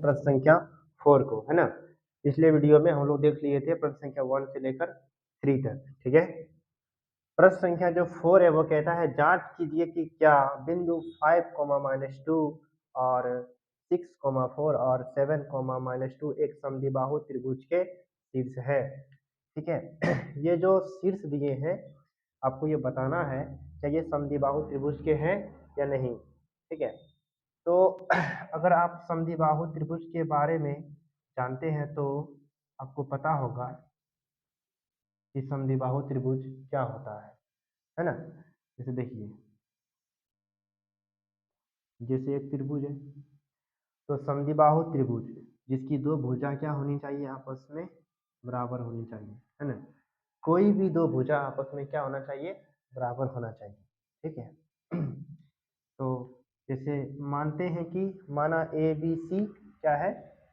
प्रश्न संख्या 4 को, है ना। पिछले वीडियो में हम लोग देख लिए थे प्रश्न संख्या 1 से लेकर 3 तक, ठीक है। प्रश्न संख्या जो 4 है वो कहता है जांच कीजिए कि क्या बिंदु 5, -2 और 6, 4 और 7, -2 एक समद्विबाहु त्रिभुज के शीर्ष है, ठीक है। ये जो शीर्ष दिए हैं आपको ये बताना है क्या ये समद्विबाहु त्रिभुज के हैं या नहीं, ठीक है। तो अगर आप समद्विबाहु त्रिभुज के बारे में जानते हैं तो आपको पता होगा कि समद्विबाहु त्रिभुज क्या होता है ना। जैसे देखिए, जैसे एक त्रिभुज है तो समद्विबाहु त्रिभुज जिसकी दो भुजा क्या होनी चाहिए, आपस में बराबर होनी चाहिए, है ना। कोई भी दो भुजा आपस में क्या होना चाहिए, बराबर होना चाहिए, ठीक है। तो जैसे मानते हैं कि माना ए बी सी क्या है,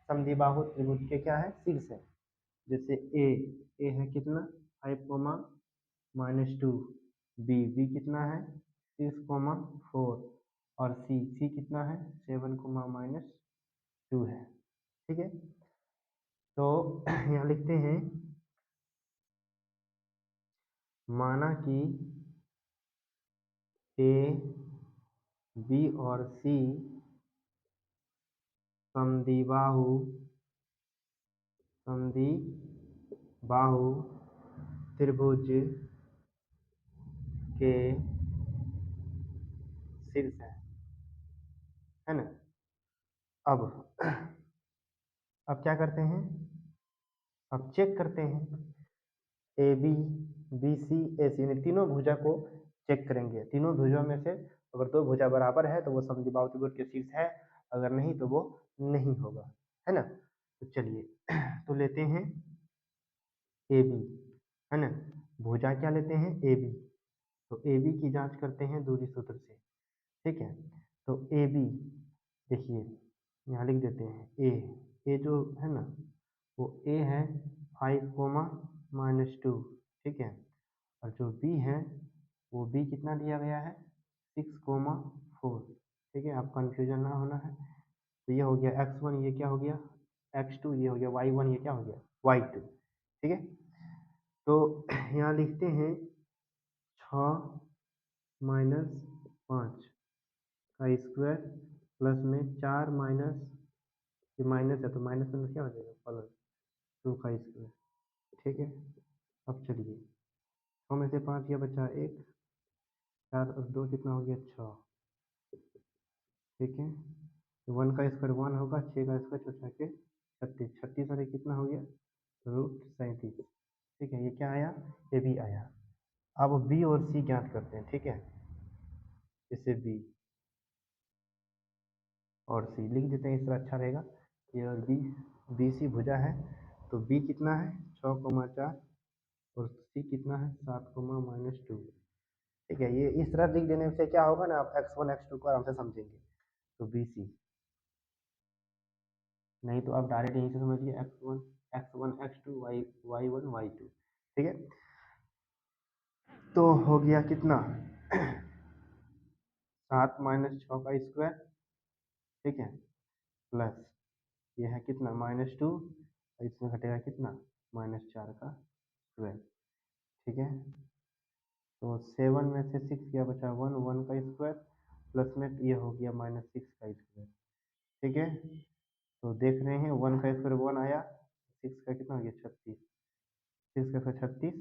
समद्विबाहु त्रिभुज के क्या है, शीर्ष है। जैसे ए है कितना 5, -2, बी कितना है 6, 4 और सी कितना है 7, -2 है, ठीक है। तो यहाँ लिखते हैं माना कि ए बी और सी समद्विबाहु त्रिभुज के शीर्ष है ना। अब क्या करते हैं, अब चेक करते हैं ए बी बी सी ए सी तीनों भुजा को चेक करेंगे। तीनों भुजा में से अगर दो भुजा बराबर है तो वो समद्विबाहु त्रिभुज के शीर्ष है, अगर नहीं तो वो नहीं होगा, है ना। तो चलिए तो लेते हैं ए बी, है ना। भुजा क्या लेते हैं ए बी, तो ए बी की जांच करते हैं दूरी सूत्र से, ठीक है। तो ए बी देखिए यहाँ लिख देते हैं ए जो है ना वो ए है 5, -2, ठीक है। और जो बी है वो बी कितना दिया गया है 6, 4, ठीक है। आप कंफ्यूजन ना होना है। तो ये हो गया x1, ये क्या हो गया x2, ये हो गया y1, ये क्या हो गया y2, ठीक है। तो यहाँ लिखते हैं 6-5 का स्क्वायर प्लस में 4 माइनस, ये माइनस है तो माइनस में क्या हो जाएगा प्लस 2 का स्क्वायर, ठीक है। अब चलिए 6 में से 5 या बचा 1, 4 और 2 कितना हो गया 6, ठीक है। 1 का स्क्वायर 1 होगा, 6 का स्क्वायर 6 के 36, 36 और कितना हो गया √37, ठीक है। ये क्या आया, ये भी आया। अब बी और सी ज्ञात करते हैं, ठीक है। जैसे बी और सी लिख देते हैं, इस तरह अच्छा रहेगा। ये और बी सी भुजा है तो बी कितना है 6, 4 और सी कितना है 7, -2, ठीक है। ये इस तरह लिख देने से क्या होगा ना, आप x1 x2 को आराम से समझेंगे। तो बी सी, नहीं तो आप डायरेक्ट यहीं से समझिए x1 x2 y1 y2, ठीक है। तो हो गया कितना 7 - 6 का स्क्वायर, ठीक है, प्लस ये है कितना -2, इसमें घटेगा कितना -4 का स्क्वायर, ठीक है। तो 7 में से 6 क्या बचा 1, 1 का स्क्वायर प्लस में ये हो गया -6 का स्क्वायर, ठीक है। तो देख रहे हैं 1 का स्क्वायर 1 आया, 6 का कितना हो गया 36, 6 का स्क्वायर 36,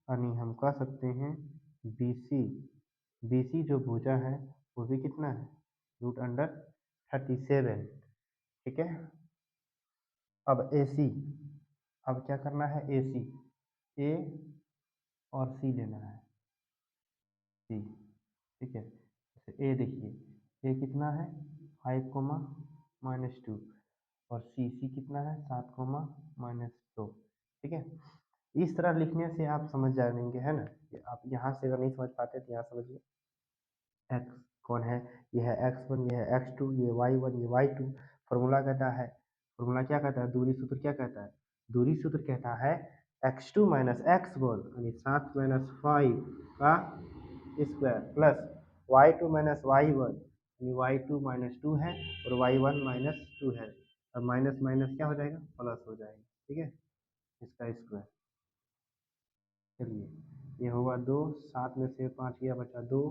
यानी हम कह सकते हैं बी सी जो भुजा है वो भी कितना है √37, ठीक है। अब ए सी, अब क्या करना है ए सी, ए और सी लेना है सी, ठीक है। ए देखिए ए कितना है 5, -2 और सी कितना है 7, -2, ठीक है। इस तरह लिखने से आप समझ जाएंगे, है ना। आप यहाँ से अगर नहीं समझ पाते तो यहाँ समझिए x कौन है, ये है x1, ये है x2, ये y1, ये y2। फॉर्मूला कहता है, फॉर्मूला क्या कहता है, दूरी सूत्र क्या कहता है, दूरी सूत्र कहता है x2 - x1 यानी 7 - 5 का स्क्वायर प्लस y2 - y1 यानी y2 - 2 है और y1 - 2 है, और माइनस माइनस क्या हो जाएगा, प्लस हो जाएगा, ठीक है, इसका स्क्वायर। चलिए ये होगा 2, 7 में से 5 गया बचा 2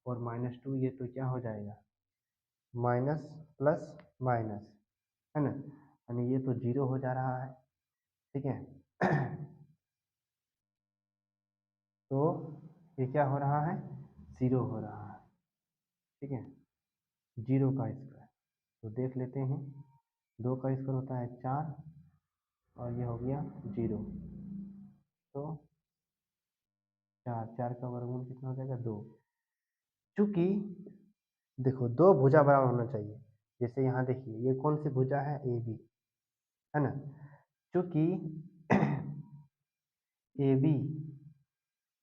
और -2, ये तो क्या हो जाएगा, माइनस प्लस माइनस, है ना, यानी ये तो 0 हो जा रहा है, ठीक है। तो ये क्या हो रहा है, 0 हो रहा है, ठीक है, 0 का स्क्वायर। तो देख लेते हैं, 2 का स्क्वायर होता है 4 और ये हो गया 0, तो 4 का वर्गमूल कितना हो जाएगा, 2। चूंकि देखो 2 भुजा बराबर होना चाहिए, जैसे यहाँ देखिए ये कौन सी भुजा है, ए बी, है ना, चूंकि ए बी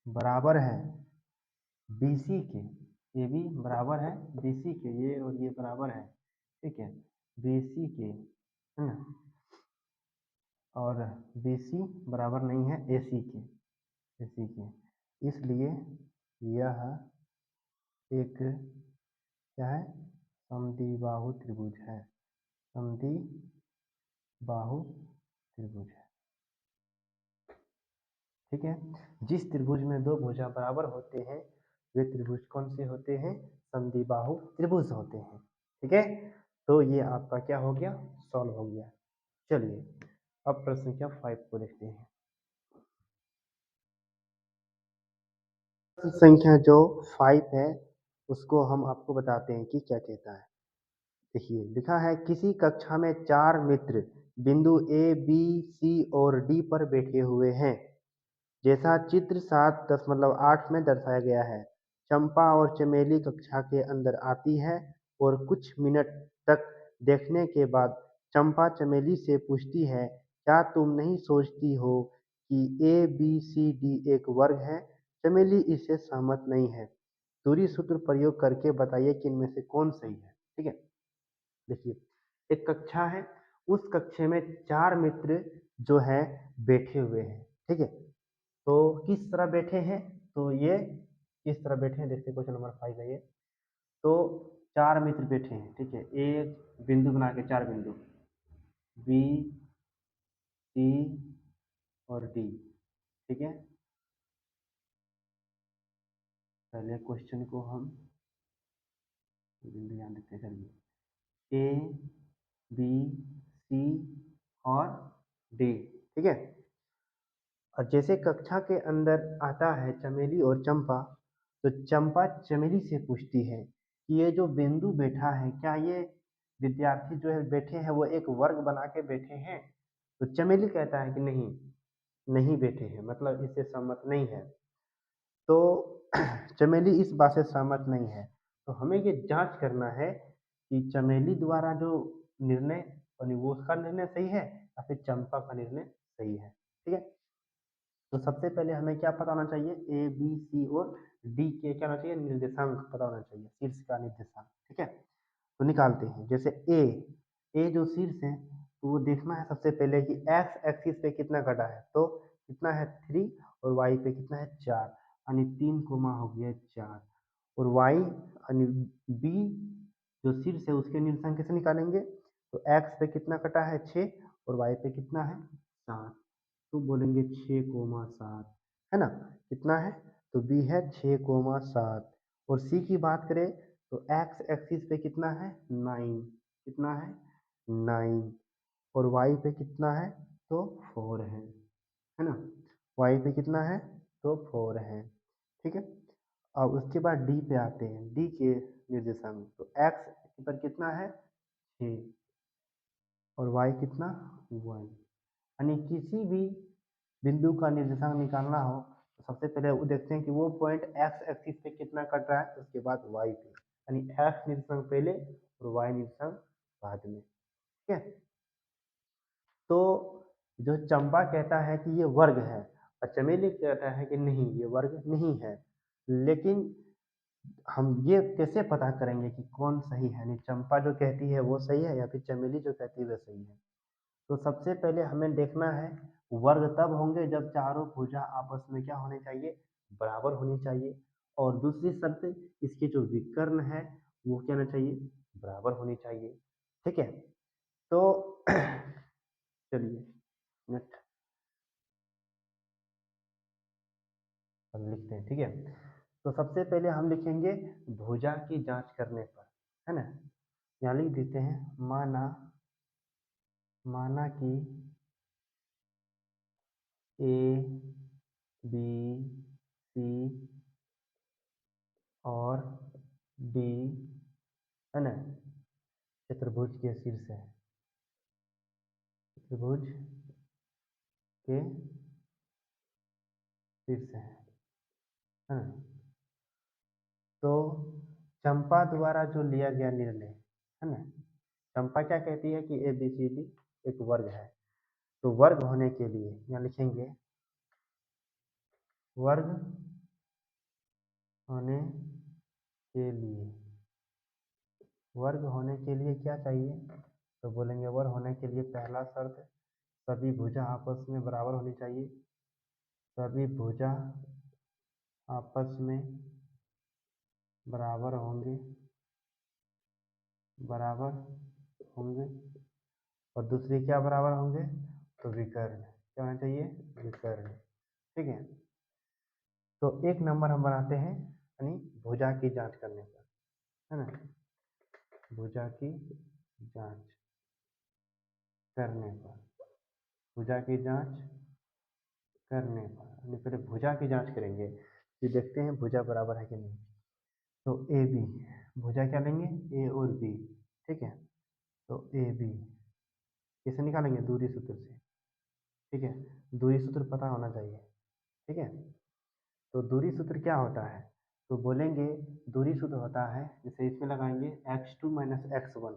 बराबर है बी सी के, ए बी बराबर है बी सी के, ये और ये बराबर है, ठीक है, बी सी के, है ना, और बी सी बराबर नहीं है ए सी के, ए सी के, इसलिए यह एक क्या है, समद्विबाहु त्रिभुज है, समद्विबाहु त्रिभुज है, ठीक है। जिस त्रिभुज में 2 भुजा बराबर होते हैं वे त्रिभुज कौन से होते हैं, समद्विबाहु त्रिभुज होते हैं, ठीक है। तो ये आपका क्या हो गया, सॉल्व हो गया। चलिए अब प्रश्न संख्या 5 को देखते हैं। प्रश्न संख्या जो 5 है उसको हम आपको बताते हैं कि क्या कहता है। देखिए लिखा है, किसी कक्षा में 4 मित्र बिंदु ए बी सी और डी पर बैठे हुए हैं, जैसा चित्र 7.8 में दर्शाया गया है। चंपा और चमेली कक्षा के अंदर आती है और कुछ मिनट तक देखने के बाद चंपा चमेली से पूछती है, क्या तुम नहीं सोचती हो कि ए बी सी डी एक वर्ग है। चमेली इससे सहमत नहीं है। दूरी सूत्र प्रयोग करके बताइए कि इनमें से कौन सही है, ठीक है। देखिए एक कक्षा है, उस कक्षे में 4 मित्र जो है बैठे हुए हैं, ठीक है। तो किस तरह बैठे हैं, तो ये किस तरह बैठे हैं देखते हैं, क्वेश्चन नंबर 5 है ये। तो 4 मित्र बैठे हैं, ठीक है, एक बिंदु बना के 4 बिंदु बी सी और डी, ठीक है। पहले क्वेश्चन को हम बिंदु ध्यान देते हैं, चलिए ए बी सी और डी, ठीक है। और जैसे कक्षा के अंदर आता है चमेली और चंपा, तो चंपा चमेली से पूछती है कि ये जो बिंदु बैठा है क्या ये विद्यार्थी जो है बैठे हैं वो एक वर्ग बना के बैठे हैं। तो चमेली कहता है कि नहीं, नहीं बैठे हैं, मतलब इससे सहमत नहीं है। तो चमेली इस बात से सहमत नहीं है, तो हमें ये जांच करना है कि चमेली द्वारा जो निर्णय और वो उसका निर्णय सही है या फिर चंपा का निर्णय सही है, ठीक है। तो सबसे पहले हमें क्या पता होना चाहिए, ए बी सी और डी के क्या होना चाहिए, निर्देशांक पता होना चाहिए, शीर्ष का निर्देशांक, ठीक है। तो निकालते हैं, जैसे ए जो शीर्ष है तो वो देखना है सबसे पहले कि एक्स एक्सिस पे कितना कटा है, तो कितना है 3 और वाई पे कितना है 4, यानी 3 कोमा हो गया 4, और वाई यानी बी जो शीर्ष है उसके निर्देशांक कैसे निकालेंगे, तो एक्स पे कितना कटा है 6 और वाई पे कितना है 7, तो बोलेंगे 6,7, है ना, कितना है, तो बी है 6,7। और सी की बात करें तो एक्स एक्सिस पे कितना है 9, कितना है 9, और वाई पे कितना है, तो 4 है ना, वाई पे कितना है, तो 4 है, ठीक है। अब उसके बाद डी पे आते हैं, डी के निर्देशांक, तो एक्स पर कितना है 6 और वाई कितना 1, यानी किसी भी बिंदु का निर्देशांक निकालना हो तो सबसे पहले वो देखते हैं कि वो पॉइंट एक्स एक्सिस पे कितना कट रहा है, उसके बाद वाई पे, यानी एक्स निर्देशांक पहले और वाई निर्देशांक बाद में, ठीक है। तो जो चंपा कहता है कि ये वर्ग है और चमेली कहता है कि नहीं ये वर्ग नहीं है, लेकिन हम ये कैसे पता करेंगे कि कौन सही है, यानी चंपा जो कहती है वो सही है या फिर चमेली जो कहती है वो सही है। तो सबसे पहले हमें देखना है वर्ग तब होंगे जब चारों भुजा आपस में क्या होने चाहिए, बराबर होनी चाहिए, और दूसरी शर्त इसके जो विकर्ण है वो क्या होना चाहिए, बराबर होनी चाहिए, ठीक है। तो चलिए नेक्स्ट हम लिखते हैं, ठीक है। तो सबसे पहले हम लिखेंगे भुजा की जांच करने पर, है ना। यहाँ लिख देते हैं माना कि ए बी सी और डी, है ना, चतुर्भुज के शीर्ष है, चतुर्भुज के शीर्ष है ना। तो चंपा द्वारा जो लिया गया निर्णय, है ना, चंपा क्या कहती है कि ए बी सी डी एक वर्ग है, तो वर्ग होने के लिए यहाँ लिखेंगे वर्ग होने के लिए, वर्ग होने के लिए क्या चाहिए, तो बोलेंगे वर्ग होने के लिए पहला शर्त सभी भुजा आपस में बराबर होनी चाहिए, सभी भुजा आपस में बराबर होंगे, और दूसरी क्या बराबर होंगे, तो विकर्ण, क्या होना चाहिए, विकर्ण, ठीक है। तो एक नंबर हम बनाते हैं यानी भुजा की जांच करने पर, है ना, भुजा की जांच करने पर, भुजा की जांच करने पर यानी पहले भुजा की जांच करेंगे कि देखते हैं भुजा बराबर है कि नहीं। तो ए बी, भुजा क्या लेंगे, ए और बी, ठीक है। तो ए बी कैसे निकालेंगे, दूरी सूत्र से, ठीक है, दूरी सूत्र पता होना चाहिए, ठीक है। तो दूरी सूत्र क्या होता है, तो बोलेंगे दूरी सूत्र होता है, जैसे इसमें लगाएंगे x2 माइनस x1,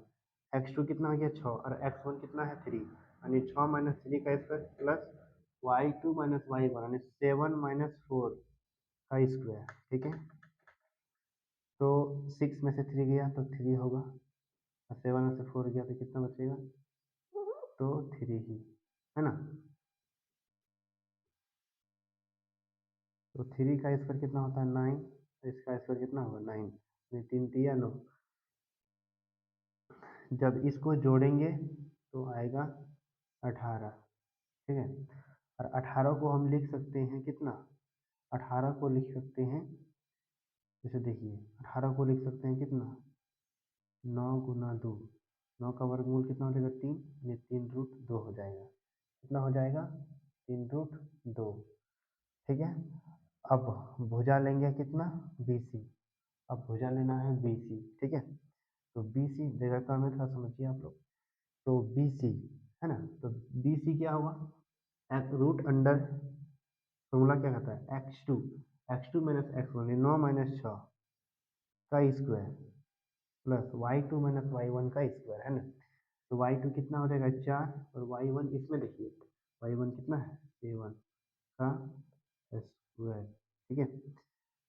x2 कितना हो गया 6 और x1 कितना है 3, यानी 6 माइनस 3 का square plus y2 minus y1 यानी 7 माइनस 4 का स्क्वायर, ठीक है। तो 6 में से 3 गया तो 3 होगा, और 7 में से 4 गया तो कितना बचेगा, तो 3 ही, है ना। तो 3 का स्क्वायर कितना होता है 9, इसका स्क्वायर कितना होगा 9, 3 3 9, जब इसको जोड़ेंगे तो आएगा 18, ठीक है। और 18 को हम लिख सकते हैं कितना, 18 को लिख सकते हैं, जैसे देखिए 18 को लिख सकते हैं कितना, 9 गुना 2, 9 का वर्गमूल कितना हो जाएगा 3, यानी 3 रूट 2 हो जाएगा, कितना हो जाएगा 3 रूट 2, ठीक है। अब भुजा लेंगे कितना, बी सी, अब भुजा लेना है बी सी, ठीक है। तो बी सी जगह का हमें थोड़ा समझिए आप लोग, तो बी सी, है ना, तो बी सी क्या होगा, रूट अंडर, फॉर्मूला क्या कहता है x two minus x one, 9 minus 6 का square plus y2 minus y1 का स्क्वायर, है ना। तो y2 कितना हो जाएगा 4 और y1 इसमें देखिए y1 कितना है a1 का स्क्वायर, ठीक है।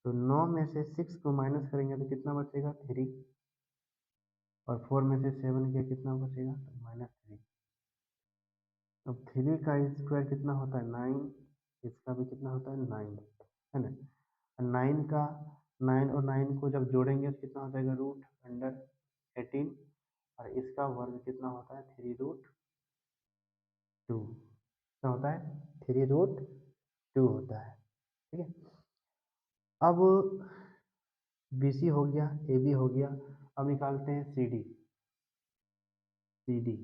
तो 9 में से 6 को माइनस करेंगे तो कितना बचेगा 3, और 4 में से 7 किया कितना बचेगा, तो -3। अब 3 का स्क्वायर कितना होता है 9, इसका भी कितना होता है 9, है ना। 9 का 9 और 9 को जब जोड़ेंगे तो कितना हो जाएगा रूट अंडर 18, और इसका वर्ग कितना होता है 3√2, कितना होता है 3√2 होता है, ठीक है। अब बी सी हो गया, ए बी हो गया, अब निकालते हैं C D, C D,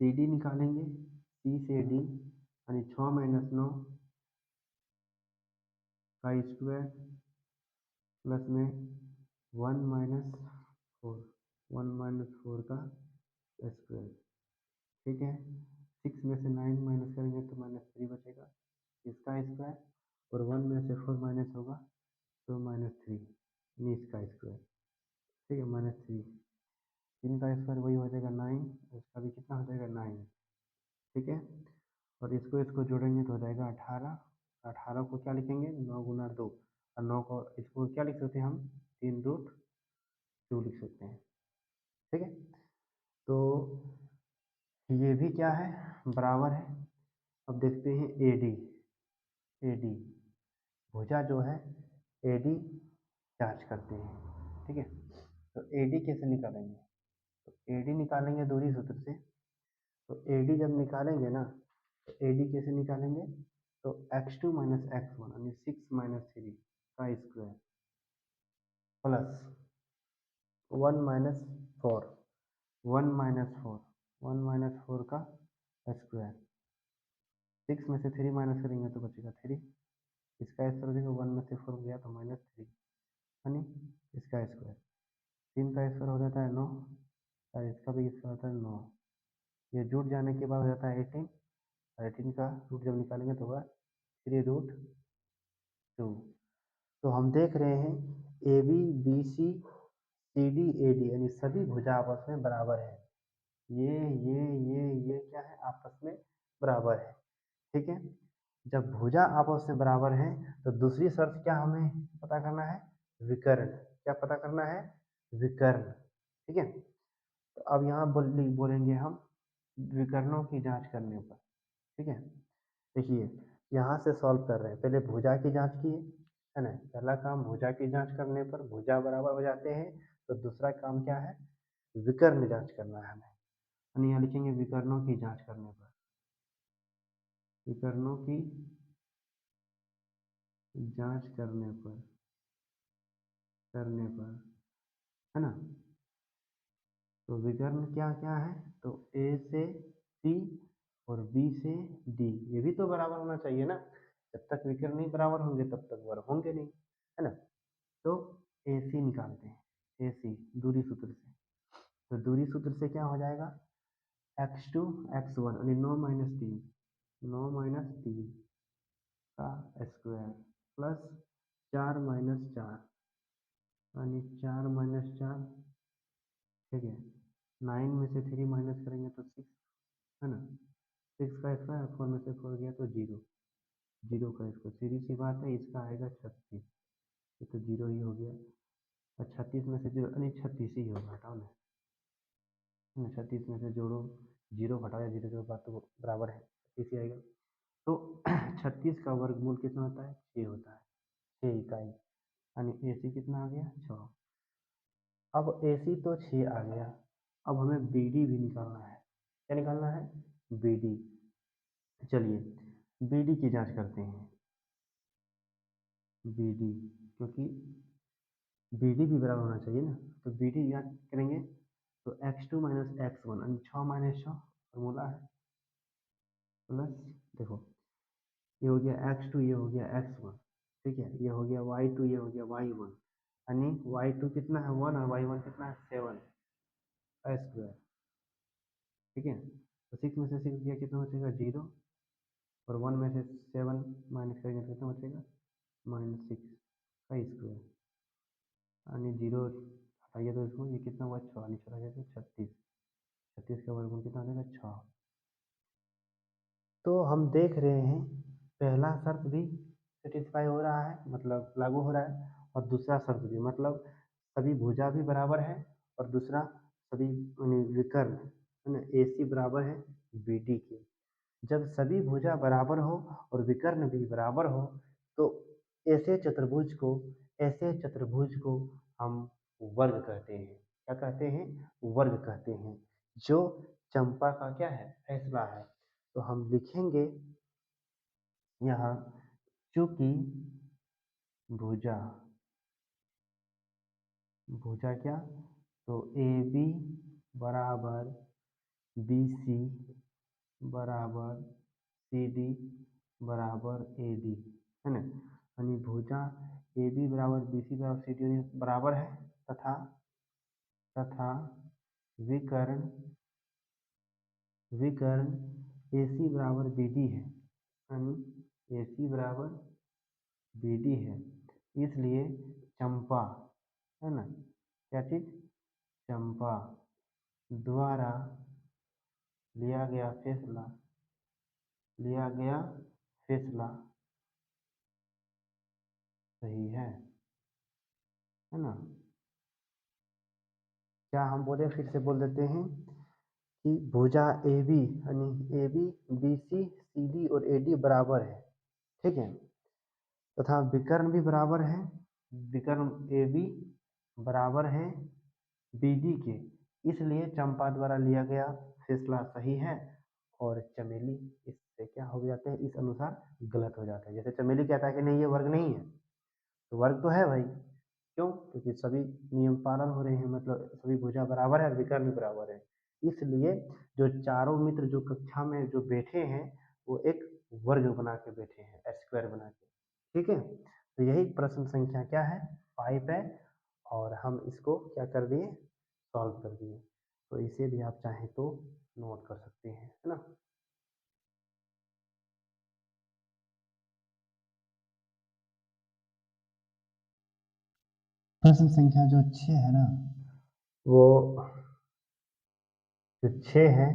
C D निकालेंगे, सी से डी यानी 6 माइनस 9 का स्क्वायर प्लस में 1 माइनस 4, 1 माइनस 4 का स्क्वायर, ठीक है। 6 में से 9 माइनस करेंगे तो -3 बचेगा, इसका स्क्वायर, और 1 में से 4 माइनस होगा तो -3, यानी इसका स्क्वायर, ठीक है, -3, 3 का स्क्वायर वही हो जाएगा 9, उसका भी कितना हो जाएगा 9, ठीक है। और इसको इसको जोड़ेंगे तो हो जाएगा 18, 18 को क्या लिखेंगे 9 गुना 2, और 9 को इसको क्या लिख सकते हैं हम 3√2 लिख सकते हैं, ठीक है। तो ये भी क्या है बराबर है। अब देखते हैं ए डी, ए डी भुजा जो है ए डी जांच करते हैं, ठीक है। तो ए डी कैसे निकालेंगे, तो AD निकालेंगे दूरी सूत्र से। तो AD जब निकालेंगे ना, तो AD कैसे निकालेंगे, तो x2 माइनस x1 यानी 6 माइनस 3 का square plus 1 minus 4 1 minus 4 1 minus 4 का स्क्वायर। 6 में से 3 माइनस करेंगे तो बचेगा 3, इसका स्क्वायर हो जाएगा, 1 में से 4 गया तो -3 यानी इसका स्क्वायर। 3 का स्क्वायर हो जाता है 9 और इसका भी स्क्वायर होता है 9। ये जुट जाने के बाद हो जाता है 18 और 18 का रूट जब निकालेंगे तो होगा 3√2। तो हम देख रहे हैं AB BC CD AD यानी सभी भुजा आपस में बराबर है। ये क्या है, आपस में बराबर है। ठीक है, जब भुजा आपस में बराबर है तो दूसरी शर्त क्या हमें पता करना है, विकर्ण। क्या पता करना है, विकर्ण। ठीक है, तो अब यहाँ बोलेंगे हम विकर्णों की जांच करने पर। ठीक है, देखिए यहाँ से सॉल्व कर रहे हैं, पहले भुजा की जांच किए है ना, पहला काम भुजा की जांच करने पर भुजा बराबर हो जाते हैं, तो दूसरा काम क्या है, विकर्ण जांच करना है हमें। यानी यहाँ लिखेंगे विकर्णों की जांच करने पर, विकर्णों की जांच करने पर है ना। तो विकर्ण क्या क्या है, तो A से C और B से D, ये भी तो बराबर होना चाहिए ना। जब तक विकर्ण नहीं बराबर होंगे तब तक वर्ग होंगे नहीं, है ना। तो AC निकालते हैं, AC दूरी सूत्र से। तो दूरी सूत्र से क्या हो जाएगा, x2 x1 यानी 9 माइनस 3 9 माइनस 3 का स्क्वायर प्लस 4 माइनस 4 यानी 4 माइनस 4। ठीक है, 9 में से 3 माइनस करेंगे तो 6 है ना, 6 का स्क्वायर, 4 में से 4 गया तो 0 0 का स्क्वायर, सीधी सी बात है, इसका आएगा 36, ये तो 0 ही हो गया। और 36 में से 0 यानी 36 ही होगा, हटाओ ना, 36 में से जोड़ो, 0 हटाया 0 के बाद तो बराबर है 36 ही आएगा। तो 36 का वर्गमूल कितना होता है, 6 होता है, 6 इकाई, यानी AC कितना आ गया, 6। अब AC तो 6 आ गया, अब हमें BD भी निकालना है। क्या निकालना है, BD। चलिए BD की जांच करते हैं, BD, क्योंकि BD भी बराबर होना चाहिए ना। तो BD जांच करेंगे तो x2 माइनस x1 यानी 6 माइनस 6 फॉर्मूला है, प्लस देखो ये हो गया x2, ये हो गया x1, ठीक है, ये हो गया y2, ये हो गया y1, यानी y2 कितना है 1 और y1 कितना है 7 का स्क्वायर। ठीक है, तो 6 में से 6 गया कितना बचेगा 0 और 1 में से 7 माइनस करेंगे तो कितना बचेगा -6 का स्क्वायर, यानी 0 हटाइए तो इसको, ये कितना हुआ 6 यानी 6 जाएगा 36, 36 का वर्गमूल कितना आ जाएगा 6। तो हम देख रहे हैं पहला शर्त भी सेटिस्फाई हो रहा है, मतलब लागू हो रहा है, और दूसरा शर्त भी, मतलब सभी भुजा भी बराबर है, और दूसरा सभी विकर्ण है ना, AC बराबर है BD के। जब सभी भुजा बराबर हो और विकर्ण भी बराबर हो तो ऐसे चतुर्भुज को हम वर्ग कहते हैं। क्या कहते हैं, वर्ग कहते हैं, जो चंपा का क्या है, फैसला है। तो हम लिखेंगे यहाँ, चूंकि भुजा भुजा क्या, तो AB बराबर BC बराबर CD बराबर AD है ना, यानी भुजा AB बराबर BC बराबर CD बराबर है, तथा तथा विकर्ण AC बराबर BD है, यानी AC बराबर BD है। इसलिए चंपा है ना, क्या चीज, चंपा द्वारा लिया गया फैसला सही है ना। क्या हम बोले, फिर से बोल देते हैं कि भुजा AB यानी AB BC CD और AD बराबर है, ठीक है, तथा विकर्ण भी बराबर है, विकर्ण AB बराबर है BD के, इसलिए चंपा द्वारा लिया गया फैसला सही है और चमेली इससे क्या हो जाते हैं, इस अनुसार गलत हो जाते हैं। जैसे चमेली कहता है कि नहीं ये वर्ग नहीं है, तो वर्ग तो है भाई, क्यों? क्योंकि सभी नियम पालन हो रहे हैं, मतलब सभी भुजा बराबर है और विकर्ण भी बराबर है। इसलिए जो चारों मित्र जो कक्षा में जो बैठे हैं वो एक वर्ग बना के बैठे हैं, स्क्वायर बना के। ठीक है, तो यही प्रश्न संख्या क्या है, 5 है, और हम इसको क्या कर दिए, सॉल्व कर दिए। तो इसे भी आप चाहें तो नोट कर सकते हैं, है ना। प्रश्न संख्या जो 6 है ना, वो जो 6 है,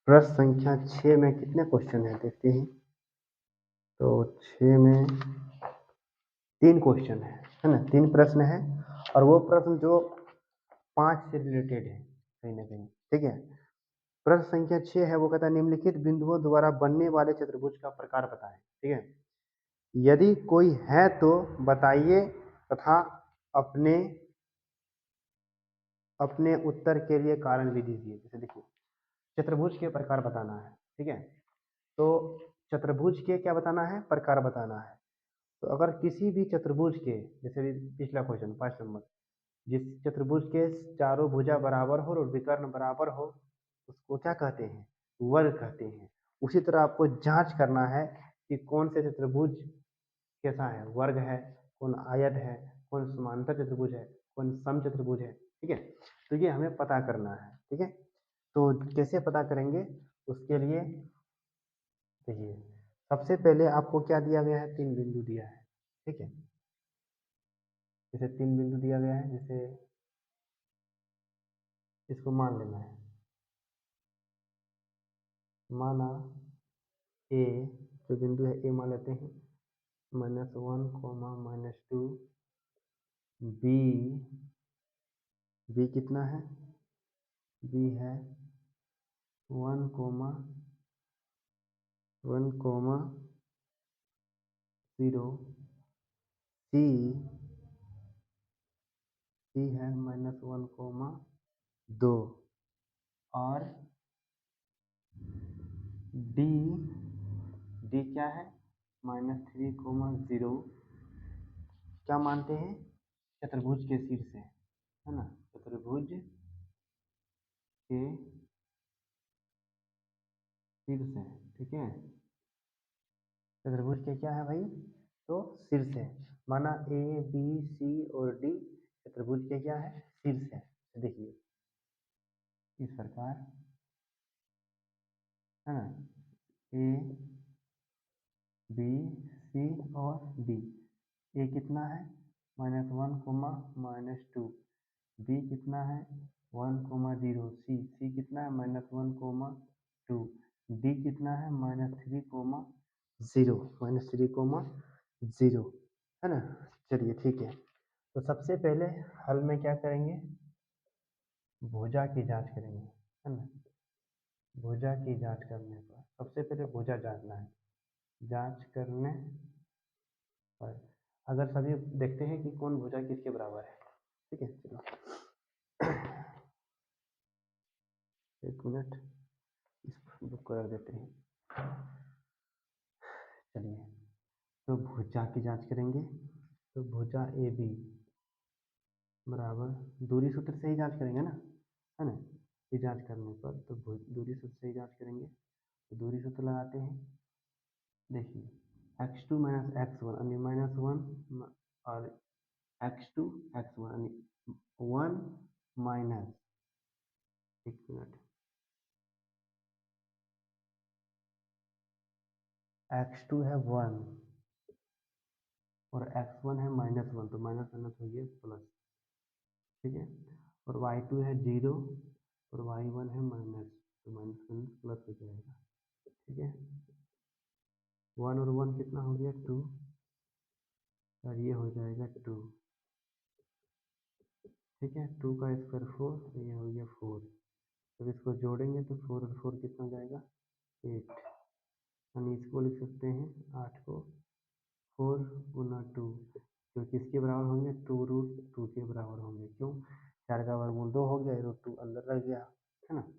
प्रश्न संख्या 6 में कितने क्वेश्चन है देखते हैं। तो 6 में 3 क्वेश्चन है ना, 3 प्रश्न है, और वो प्रश्न जो 5 से रिलेटेड है कहीं ना कहीं। ठीक है, प्रश्न संख्या 6 है, वो कहता है निम्नलिखित बिंदुओं द्वारा बनने वाले चतुर्भुज का प्रकार बताएं। ठीक है, यदि कोई है तो बताइए तथा अपने अपने उत्तर के लिए कारण भी दीजिए। जैसे देखिए, चतुर्भुज के प्रकार बताना है। ठीक है, तो चतुर्भुज के क्या बताना है, प्रकार बताना है। तो अगर किसी भी चतुर्भुज के, जैसे पिछला क्वेश्चन 5 नंबर, जिस चतुर्भुज के चारों भुजा बराबर हो और विकर्ण बराबर हो, उसको क्या कहते हैं, वर्ग कहते हैं। उसी तरह आपको जांच करना है कि कौन से चतुर्भुज कैसा है, वर्ग है, कौन आयत है, कौन समांतर चतुर्भुज है, कौन सम चतुर्भुज है। ठीक है, तो ये हमें पता करना है। ठीक है, तो कैसे पता करेंगे, उसके लिए देखिए, सबसे पहले आपको क्या दिया गया है, 3 बिंदु दिया है। ठीक है, जैसे 3 बिंदु दिया गया है, जैसे इसको मान लेना है, माना ए, जो बिंदु है ए मान लेते हैं, -1, -2, बी, बी कितना है, बी है 1, 1, 0, सी, सी है -1, 2, और डी, डी क्या है -3, 0। क्या मानते हैं, चतुर्भुज के शीर्ष है ना, चतुर्भुज के शीर्ष है। ठीक है, चतुर्भुज के क्या है भाई, तो शीर्ष है। माना ए बी सी और डी चतुर्भुज के क्या है, शीर्ष है। देखिए इस प्रकार है ना, ए बी सी और डी। ए कितना है -1, -2, बी कितना है 1, 0, सी कितना है -1, 2, डी कितना है -3, 0, -3, 0, है ना। चलिए ठीक है, तो सबसे पहले हल में क्या करेंगे, भुजा की जांच करेंगे, है ना। भुजा की जांच करने पर सबसे पहले भुजा जांचना है, जांच करने पर अगर सभी देखते हैं कि कौन भुजा किसके बराबर है। ठीक है, चलो एक मिनट इसको बुक कर देते हैं। चलिए, तो भुजा की जांच करेंगे, तो भुजा ए बी बराबर, दूरी सूत्र से ही जांच करेंगे ना, है ना। ये जांच करने पर तो दूरी सूत्र से ही जांच करेंगे, तो दूरी सूत्र लगाते हैं। देखिए x2 - x1 यानी -1, और x2 x1 यानी 1 माइनस, एक मिनट, x2 है 1 और x1 है -1, तो माइनस माइनस हो गया प्लस। ठीक है, और y2 है 0 और y1 है माइनस, तो माइनस माइनस प्लस हो जाएगा। ठीक है, 1 और 1 कितना हो गया 2, और ये हो जाएगा 2। ठीक है, 2 का स्क्वायर 4, तो ये हो गया 4। जब इसको जोड़ेंगे तो 4 और 4 कितना जाएगा 8, यानी इसको लिख सकते हैं 8 को 4 गुना 2, जो किसके बराबर होंगे 2√2 के बराबर होंगे। क्यों, 4 का वर्गमूल 2 हो गया, रूट 2 अंदर रह गया, है ना।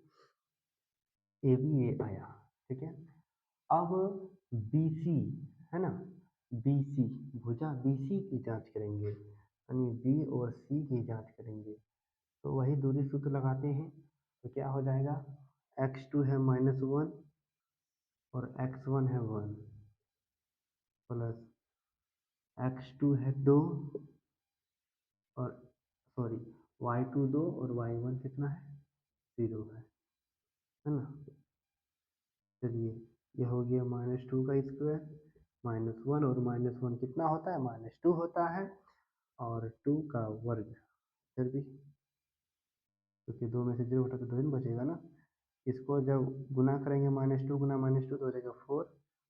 ए भी ये आया, ठीक है। अब बी सी, है ना, बी सी, भुजा बी सी की जांच करेंगे, यानी बी और सी की जांच करेंगे। तो वही दूरी सूत्र लगाते हैं, तो क्या हो जाएगा, x2 है -1 और x1 है 1 प्लस x2 है 2 और सॉरी y2 2 और y1 कितना है 0 है ना। चलिए ये हो गया -2 का स्क्वायर, -1 और -1 कितना होता है, -2 होता है, और 2 का वर्ग, फिर भी क्योंकि 2 में से 0 घटा तो 2 ही बचेगा ना। इसको जब गुना करेंगे -2 गुना -2 तो हो जाएगा 4,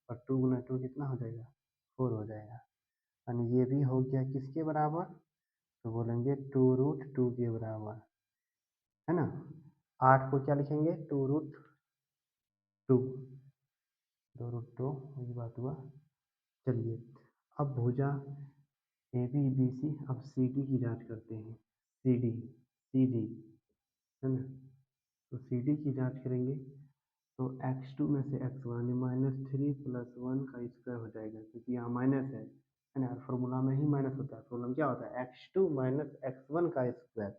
और 2 गुना 2 कितना हो जाएगा 4 हो जाएगा। यानी ये भी हो गया किसके बराबर, तो बोलेंगे 2√2 के बराबर, है ना। 8 को क्या लिखेंगे 2√2, 2√2 वही बात हुआ। चलिए अब भुजा ए बी बी सी, अब सी डी की जांच करते हैं, सी डी है ना। तो सी डी की जांच करेंगे, तो x2 में से x1 -3 + 1 का स्क्वायर हो जाएगा, क्योंकि यहाँ माइनस है ना, फॉर्मूला में ही माइनस होता है। प्रॉब्लम क्या होता है, x2 - x1 का स्क्वायर,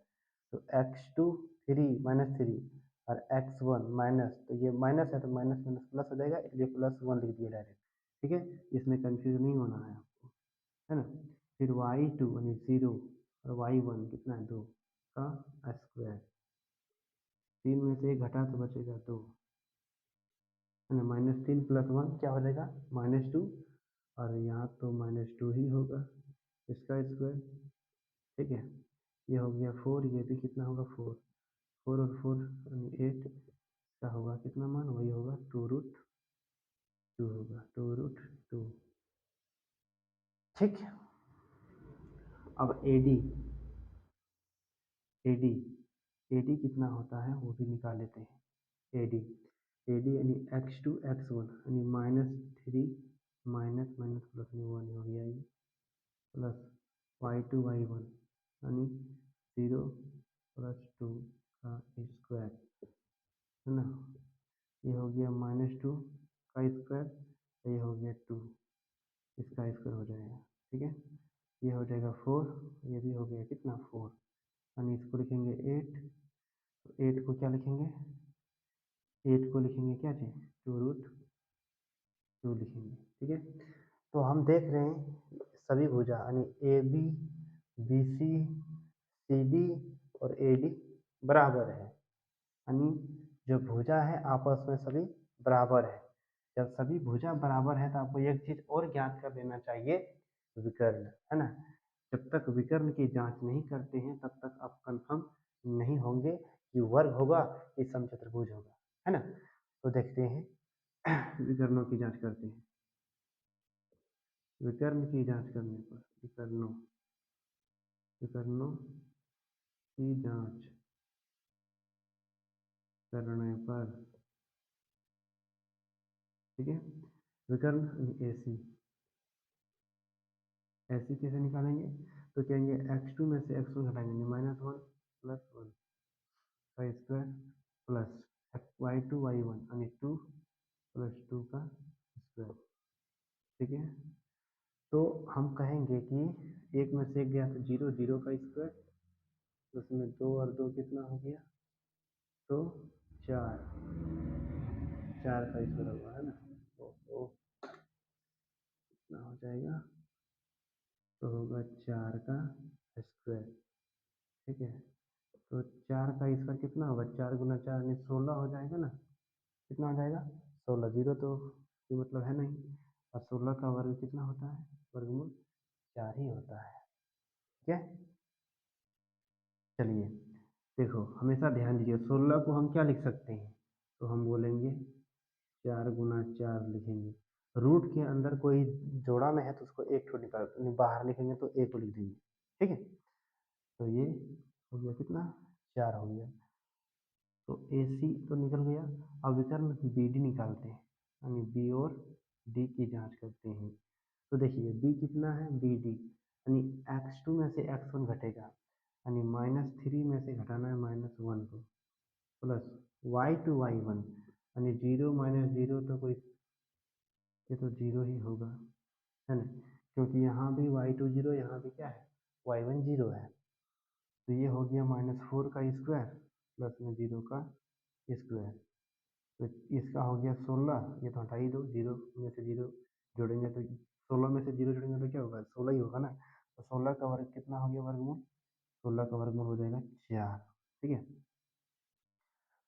तो x2 -3 और x1 माइनस, तो ये माइनस है तो माइनस माइनस प्लस हो जाएगा, इसलिए +1 लिख दिया डायरेक्ट, ठीक है। इसमें कंफ्यूज नहीं होना है आपको, है ना। फिर y2 यानी 0 और y1 कितना है 2 का स्क्वायर, 3 में से 1 घटा तो बचेगा 2, है ना। -3 + 1 क्या हो जाएगा -2, और यहाँ तो -2 ही होगा इसका स्क्वायर, ठीक है। ये हो गया 4, ये भी कितना होगा 4, 4 और 4 यानी 8 का होगा कितना मान, वही होगा 2√2 होगा, 2√2, ठीक। अब एडी एडी कितना होता है वो भी निकाल लेते हैं। एडी एडी यानी x2 x1 यानी -3 माइनस माइनस प्लस में 1 हो गया, ये प्लस y2 y1 यानी 0 + 2 का स्क्वायर, है ना। ये हो गया -2 का स्क्वायर, ये हो गया 2, इसका स्क्वायर हो जाएगा, ठीक है। ये हो जाएगा 4, ये भी हो गया कितना 4, यानी इसको लिखेंगे 8, तो 8 को क्या लिखेंगे, 8 को लिखेंगे क्या चीज़ 2√2 लिखेंगे, ठीक है। तो हम देख रहे हैं सभी भुजा यानी A B B C C D और ए डी बराबर है, यानी जो भुजा है आपस में सभी बराबर है। जब सभी भुजा बराबर है तो आपको एक चीज और ज्ञात कर लेना चाहिए, विकर्ण, है ना। जब तक विकर्ण की जांच नहीं करते हैं तब तक आप कंफर्म नहीं होंगे कि वर्ग होगा कि समचतुर्भुज होगा, है ना। तो देखते हैं विकर्णों की जांच करते हैं। विकर्ण की जांच करने पर विकर्णों की जांच करने पर, ठीक है। विकर्ण ऐसी ऐसी कैसे निकालेंगे, तो कहेंगे x2 में से x1 घटाएंगे, -1 + 1 का स्क्वायर प्लस y2 y1 यानी 2 + 2 का स्क्वायर, ठीक है। तो हम कहेंगे कि एक में से एक गया तो 0 0 का स्क्वायर, उसमें 2 और 2 कितना हो गया, तो 4 का स्क्वायर होगा, है ना। तो कितना हो जाएगा, तो होगा 4 का स्क्वायर, ठीक है। तो 4 का स्क्वायर कितना होगा, 4 गुना 4 यानी 16 हो जाएगा ना, कितना हो जाएगा 16, 0 तो कोई मतलब है नहीं, और 16 का वर्ग कितना होता है, वर्गमूल 4 ही होता है, ठीक है। चलिए देखो हमेशा ध्यान दीजिए, 16 को हम क्या लिख सकते हैं, तो हम बोलेंगे 4 गुना 4 लिखेंगे, रूट के अंदर कोई जोड़ा में है तो उसको एक ठो निकाल बाहर लिखेंगे तो एक को लिख देंगे, ठीक है। तो ये हो गया कितना 4 हो गया, तो ए सी तो निकल गया। अब विकर्ण बी डी निकालते हैं, यानी बी और डी की जांच करते हैं। तो देखिए बी कितना है, बी डी यानी x2 में से x1 घटेगा, यानी -3 में से घटाना है -1 को, प्लस y1 यानी 0 - 0 तो कोई, ये तो 0 ही होगा, है ना, क्योंकि यहाँ भी y2 0, यहाँ भी क्या है y1 0 है। तो ये हो गया -4 का स्क्वायर प्लस में 0 का स्क्वायर। तो इसका हो गया 16, ये तो हटा ही दो, 0 में से 0 जोड़ेंगे तो 16 में से 0 जोड़ेंगे तो क्या होगा, 16 ही होगा ना। तो 16 का वर्ग कितना हो गया वर्गमूल, 16 का वर्गमूल हो जाएगा 4। ठीक है,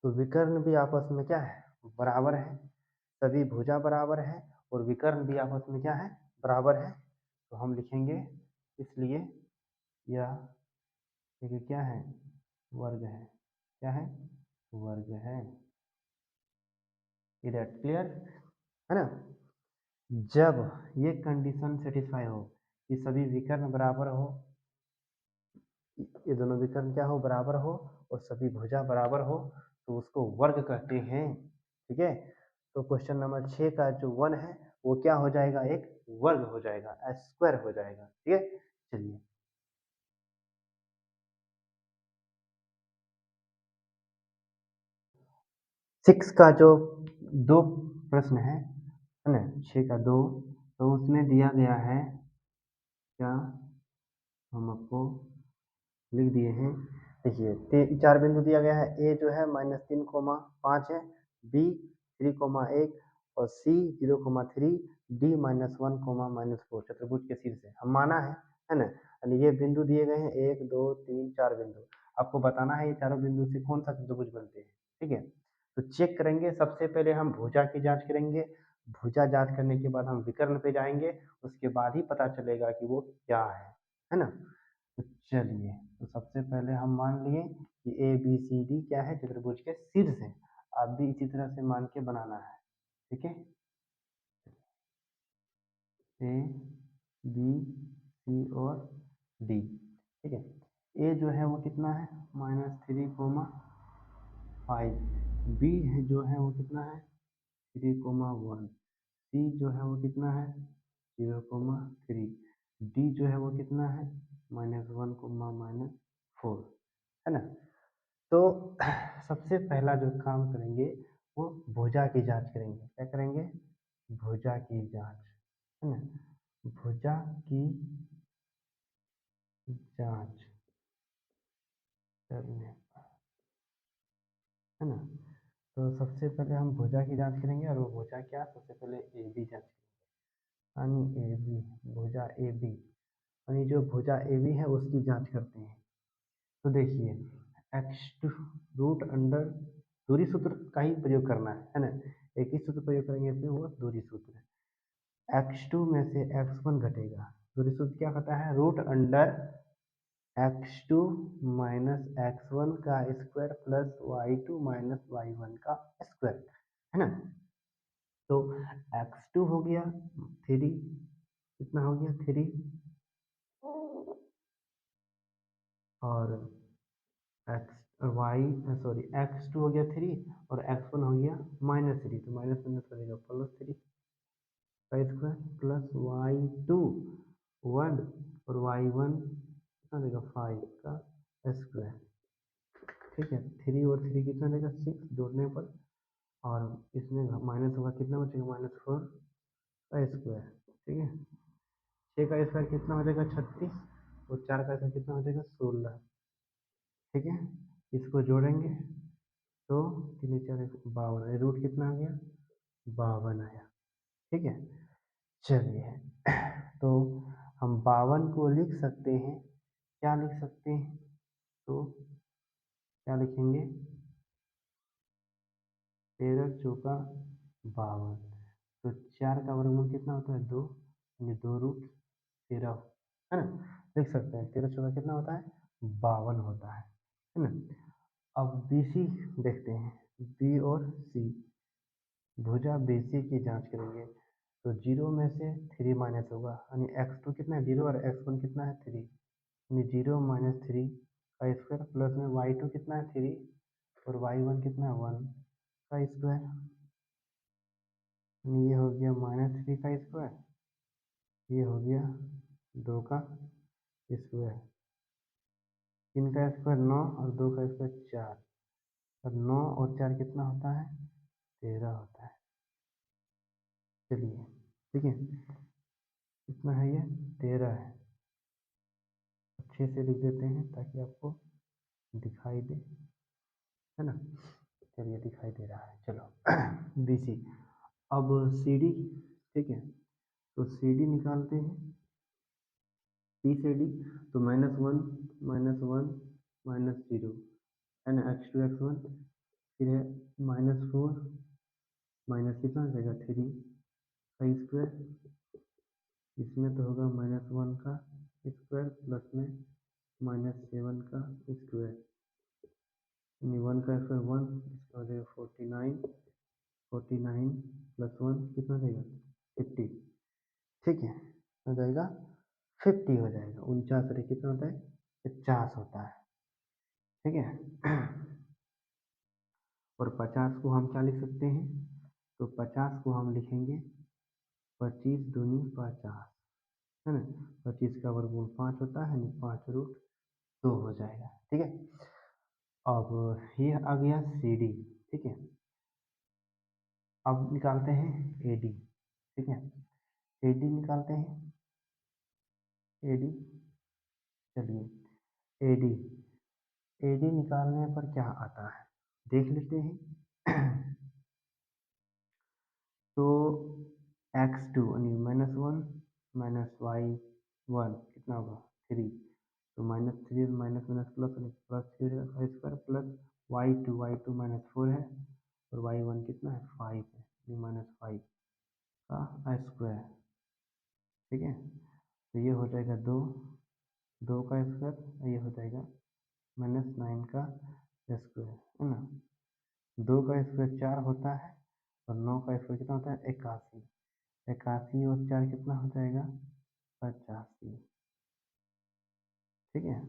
तो विकर्ण भी आपस में क्या है, बराबर है, सभी भुजा बराबर है और विकर्ण भी आपस में क्या है, बराबर है। तो हम लिखेंगे इसलिए यह क्या है, वर्ग है, क्या है, वर्ग है। इज दैट क्लियर, है ना। जब ये कंडीशन सेटिस्फाई हो कि सभी विकर्ण बराबर हो, ये दोनों विकर्ण क्या हो, बराबर हो, और सभी भुजा बराबर हो, तो उसको वर्ग कहते हैं। ठीक है, तो क्वेश्चन नंबर 6 का जो 1 है वो क्या हो जाएगा, एक वर्ग हो जाएगा, स्क्वायर हो जाएगा। ठीक है, चलिए 6 का जो 2 प्रश्न है ना, 6 का 2, तो उसमें दिया गया है क्या, हम आपको लिख दिए हैं। देखिए 4 बिंदु दिया गया है, ए जो है -3,5 है, बी 3,1 और सी 0,3, डी -1,-4 चतुर्भुज के शीर्ष है, हम माना है ना। यानी ये बिंदु दिए गए हैं 1 2 3 4 बिंदु, आपको बताना है ये चारों बिंदु से कौन सा चतुर्भुज बनते हैं। ठीक है, तो चेक करेंगे, सबसे पहले हम भुजा की जांच करेंगे, भुजा जांच करने के बाद हम विकर्ण पे जाएंगे, उसके बाद ही पता चलेगा कि वो क्या है ना। तो चलिए, तो सबसे पहले हम मान लिए कि ए बी सी डी क्या है, चतुर्भुज के शीर्ष है। आप भी इसी तरह से मान के बनाना है। ठीक है, ए बी सी और डी। ठीक है, ए जो है वो कितना है, -3,5, बी है जो है वो कितना है 3,1, सी जो है वो कितना है 0,3, डी जो है वो कितना है -1,-4, है ना। तो सबसे पहला जो काम करेंगे वो भुजा की जांच करेंगे, क्या करेंगे, भुजा की जांच, है ना, भुजा की जांच करने, है ना। तो सबसे पहले हम भुजा की जांच करेंगे, और वो भुजा क्या, सबसे पहले ए बी जांच करेंगे, यानी ए बी, भुजा ए बी, यानी जो भुजा ए बी है उसकी जांच करते हैं। तो देखिए x2 रूट अंडर, दूरी सूत्र का ही प्रयोग करना है ना, एक ही सूत्र प्रयोग करेंगे इसमें, वो दूरी सूत्र है। x2 में से x1 घटेगा, दूरी सूत्र क्या कहता है, root under x2 minus x1 का square plus y2 minus y1 का स्क्वायर, है ना। तो x2 हो गया 3, कितना हो गया 3, और x2 हो गया 3 और x1 हो गया -3, तो माइनस माइनस करेगा +3 का स्क्वायर प्लस y2 1 और y1 कितना देगा 5 का स्क्वायर। ठीक है, 3 और 3 कितना देगा 6 जोड़ने पर, और इसमें माइनस होगा, कितना बचेगा -4 का स्क्वायर। ठीक है, 6 का स्क्वायर कितना हो जाएगा 36, और 4 का स्क्वायर कितना हो जाएगा 16। ठीक है, इसको जोड़ेंगे तो 3 4 52, रूट कितना आ गया 52 आया। ठीक है, चलिए तो हम 52 को लिख सकते हैं, क्या लिख सकते हैं, तो क्या लिखेंगे 13 चौका 52, तो 4 का वर्गमूल कितना होता है 2, यानी 2 रूट 13, है ना, लिख सकते हैं 13 चौका कितना होता है 52 होता है ना। अब बी सी देखते हैं, बी और सी, भुजा BC की जांच करेंगे, तो 0 में से 3 माइनस होगा, यानी x2 कितना है 0 और x1 कितना है 3, यानी 0 - 3 का स्क्वायर प्लस में y2 कितना है 3 और y1 कितना है 1 का स्क्वायर, यानी ये हो गया -3 का स्क्वायर, ये हो गया 2 का स्क्वायर। 3 का स्क्वायर 9 और 2 का स्क्वायर 4, और 9 और 4 कितना होता है, 13 होता है। चलिए ठीक है, कितना है ये, 13 है। अच्छे से लिख देते हैं ताकि आपको दिखाई दे, है ना। चलिए दिखाई दे रहा है, चलो बी सी। अब सी डी, ठीक है, तो सी डी निकालते हैं। सी से डी, तो -1 -1 -0 है ना, x2 x1, फिर है -4 माइनस कितना हो जाएगा 3 का स्क्वायर, इसमें तो होगा -1 का स्क्वायर प्लस में -7 का स्क्वायर, यानी 1 का स्क्वायर 1, इसका हो जाएगा 49, 49 प्लस 1 कितना हो जाएगा 50, ठीक है, हो जाएगा 50 हो जाएगा। 49 अरे कितना होता है, 50 होता है, ठीक है। और 50 को हम क्या लिख सकते हैं, तो 50 को हम लिखेंगे 25 दूनी 50, है ना। 25 का वर्गमूल 5 होता है, यानी 5√2 हो जाएगा, ठीक है। अब ये आ गया सी डी, ठीक है। अब निकालते हैं ए डी, ठीक है, ए डी निकालते हैं, ए डी। चलिए ए डी, ए डी निकालने पर क्या आता है देख लेते हैं। तो x2 यानी -1 -y1 कितना होगा 3, तो -3 माइनस माइनस प्लस प्लस 3 का स्क्वायर प्लस y2 -4 है, और y1 कितना है 5 है, -5 का स्क्वायर, ठीक है। तो ये हो जाएगा 2 का स्क्वायर, ये हो जाएगा -9 का स्क्वायर, है ना। 2 का स्क्वायर 4 होता है, और 9 का स्क्वायर कितना होता है 81, 81 और 4 कितना हो जाएगा 85, ठीक है।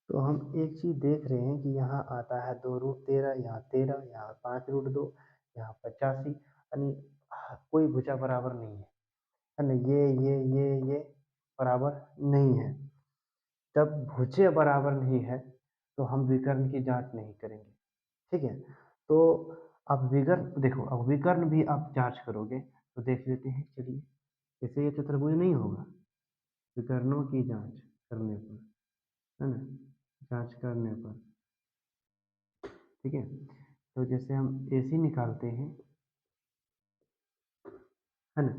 तो हम एक चीज़ देख रहे हैं कि यहाँ आता है 2√13, यहाँ 13, यहाँ 5√2, यहाँ 85, यानी कोई भुजा बराबर नहीं है ना, ये बराबर नहीं है। जब भुजे बराबर नहीं है तो हम विकर्ण की जांच नहीं करेंगे, ठीक है। तो अब विकर्ण देखो, अब विकर्ण भी आप जांच करोगे तो देख लेते हैं, चलिए। जैसे ये चतुर्भुज नहीं होगा, विकर्णों की जांच करने पर, है ना, जांच करने पर, ठीक है। तो जैसे हम AC निकालते हैं, है ना,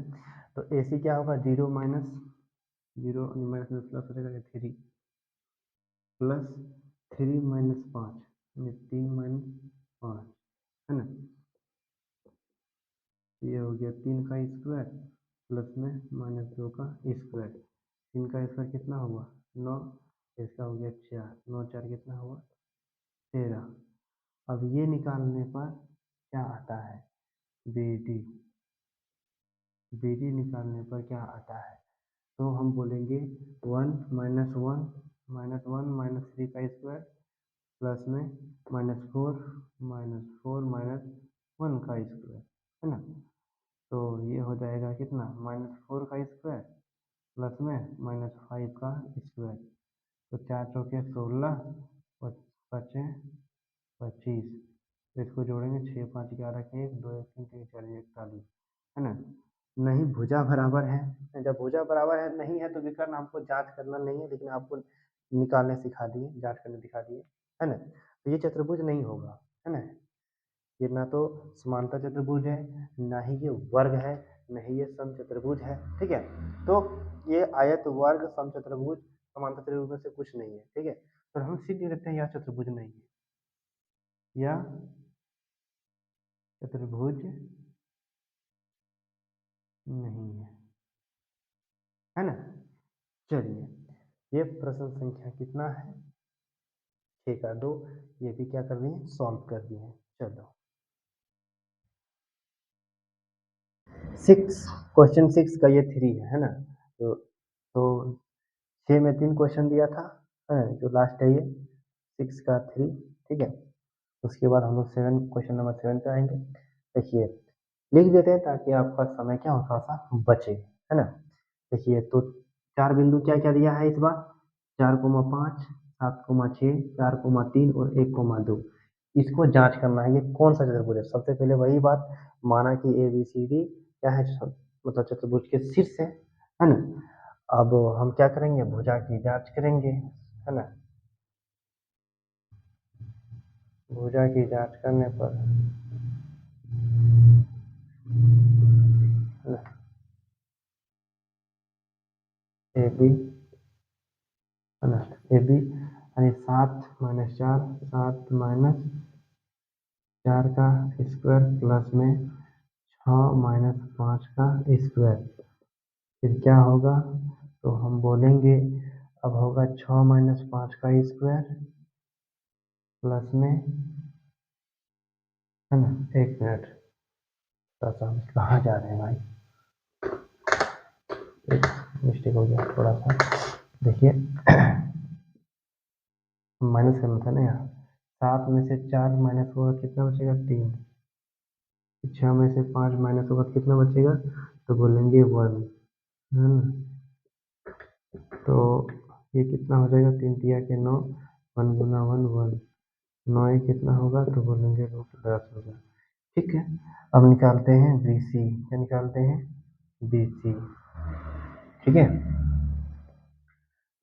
तो AC क्या होगा 0 माइनस 0 माइनस में प्लस हो जाएगा 3 प्लस 3 माइनस 5 यानी 3 माइनस 5, है ना। ये हो गया 3 का स्क्वायर प्लस में -2 का स्क्वायर, 3 का स्क्वायर कितना हुआ 9, इसका हो गया 4, 9 4 कितना हुआ 13। अब ये निकालने पर क्या आता है BD, BD निकालने पर क्या आता है, तो हम बोलेंगे 1 -1 -3 का स्क्वायर प्लस में -4 -1 का स्क्वायर, है ना। तो ये हो जाएगा कितना -4 का स्क्वायर प्लस में -5 का स्क्वायर, तो 4 चौके 16, बचे 25, तो इसको जोड़ेंगे 6 5 11 के 1 2 1 3 3 4 41, है ना। नहीं भुजा बराबर है, जब भुजा बराबर है नहीं है तो विकर्ण हमको जांच करना नहीं है, लेकिन आपको निकालने सिखा दिए, जांच करने दिखा दिए, है ना। तो ये चतुर्भुज नहीं होगा, है ना। ये ना तो समांतर चतुर्भुज है, ना ही ये वर्ग है, ना ही ये समचतुर्भुज है, ठीक है। तो ये आयत वर्ग समचतुर्भुज समांतर चतुर्भुज में से कुछ नहीं है, ठीक है। तो हम सीख लेते हैं यह चतुर्भुज नहीं है, यह चतुर्भुज नहीं है ना। चलिए ये प्रश्न संख्या कितना है 6 का 2, ये भी क्या कर दिए सॉल्व कर दिए हैं। चलो 6, क्वेश्चन 6 का ये 3 है ना। तो 6 में 3 क्वेश्चन दिया था, है जो लास्ट है ये 6 का 3, ठीक है। उसके बाद हम लोग 7 क्वेश्चन नंबर 7 पे आएंगे। देखिए लिख देते हैं ताकि आपका समय क्या हो थोड़ा सा बचे, है ना। देखिए तो 4 बिंदु क्या क्या दिया है इस बार 4,5 7,6, 4,3 और 1,2। इसको जांच करना है ये कौन सा चतुर्भुज है। सबसे पहले वही बात, माना कि ABCD क्या है, मतलब चतुर्भुज के शीर्ष है ना। अब हम क्या करेंगे, भुजा की जांच करेंगे, है ना। भुजा की जांच करने पर, है ना, AB, है ना, AB यानी 7 - 4, 7 - 4 का स्क्वायर प्लस में 6 - 5 का स्क्वायर, फिर क्या होगा, तो हम बोलेंगे अब होगा 6 - 5 का स्क्वायर प्लस में, है ना, 1 मिनट, हम कहाँ जा रहे हैं भाई, एक मिस्टेक हो गया थोड़ा सा, देखिए माइनस करना था ना यहाँ। 7 में से 4 माइनस होगा कितना बचेगा, 3। 6 में से 5 माइनस होगा कितना बचेगा, तो बोलेंगे 1, है ना। तो ये कितना हो जाएगा, 3 तिया के 9, 1 गुना 1 1, 9 कितना होगा, तो बोलेंगे √10 होगा। ठीक है, अब निकालते हैं BC, क्या निकालते हैं, BC। ठीक है,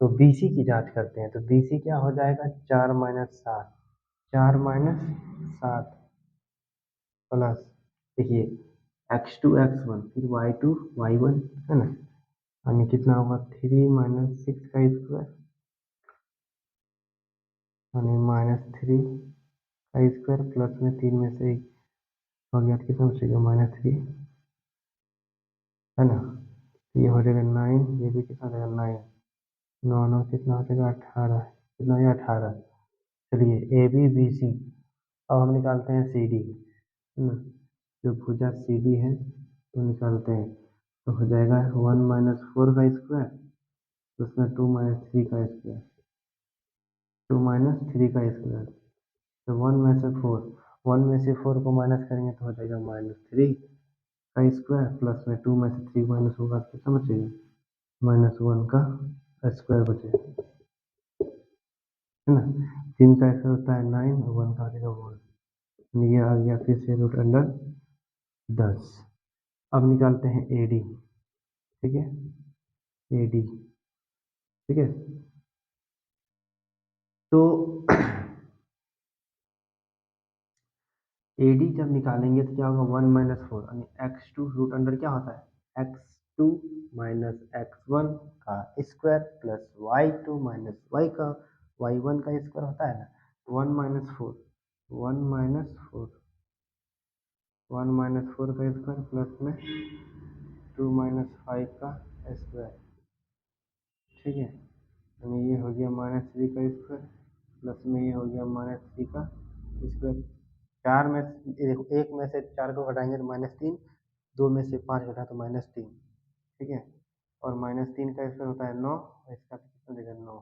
तो BC की जांच करते हैं, तो BC क्या हो जाएगा, 4 - 7, 4 - 7 प्लस, देखिए x2 x1 फिर y2 y1, है ना, यानी कितना होगा, 3 - 6 का स्क्वायर, यानी -3 का स्क्वायर प्लस में 3 में से 1 हो गया, तो कितना बचेगा, -3, है ना। तो ये हो जाएगा 9, ये भी कितना हो जाएगा, 9, 9 9 कितना हो जाएगा, 18, कितना हो गया, 18। चलिए ABBC, अब हम निकालते हैं CD, है ना, जो भुजा CD है तो निकालते हैं, तो हो जाएगा 1 - 4 का स्क्वायर, उसमें 2 - 3 का स्क्वायर, 2 - 3 का स्क्वायर, तो 1 में से 4, 1 में से 4 को माइनस करेंगे तो हो जाएगा -3 का स्क्वायर प्लस में 2 में से 3 माइनस होगा तो कितना बचेगा, -1 का स्क्वायर बचेगा, है ना। 3 का स्क्वायर होता है 9 और 1 का हो जाएगा 1, ये आ गया फिर से √10। अब निकालते हैं AD, ठीक है, AD, ठीक है, तो AD जब निकालेंगे तो क्या होगा, 1 - 4 यानी x2 √अंडर क्या होता है, x2 - x1 का स्क्वायर प्लस y2 - y का y1 का स्क्वायर होता है ना। 1 - 4, 1 - 4, 1 - 4 का स्क्वायर प्लस में 2 - 5 का स्क्वायर, ठीक है, यानी ये हो गया -3 का स्क्वायर प्लस में ये हो गया -3 का स्क्वायर। 4 में देखो, 1 में से 4 को घटाएंगे तो -3, 2 में से 5 घटा तो -3, ठीक है, और -3 का स्क्वायर होता है 9, और इसका कितना देगा, 9,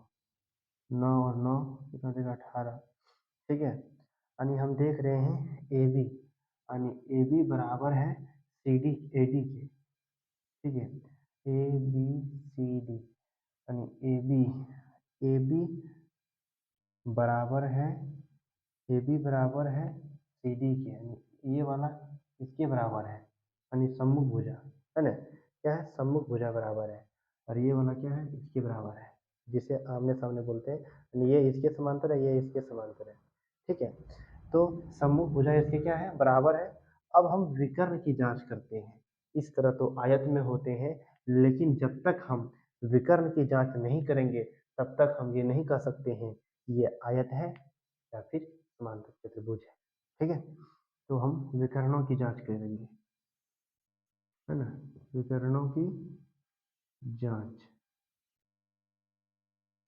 9 और 9 कितना देगा, 18, ठीक है। यानी हम देख रहे हैं AB, यानी AB बराबर है CD AD के, ठीक है, ABCD, यानी AB बराबर है, AB बराबर है CD के, यानी ये वाला इसके बराबर है, यानी सम्मुख भुजा, है ना, क्या है, सम्मुख भुजा बराबर है, और ये वाला क्या है, इसके बराबर है, जिसे आमने सामने बोलते हैं, यानी ये इसके समांतर है, ये इसके समांतर है, ठीक है। तो सम्मुख भुजा इसके क्या है, बराबर है। अब हम विकर्ण की जांच करते हैं। इस तरह तो आयत में होते हैं, लेकिन जब तक हम विकर्ण की जांच नहीं करेंगे तब तक हम ये नहीं कह सकते हैं कि ये आयत है या फिर समांतर चतुर्भुज है, ठीक है। तो हम विकर्णों की जांच करेंगे, है ना, विकर्णों की जांच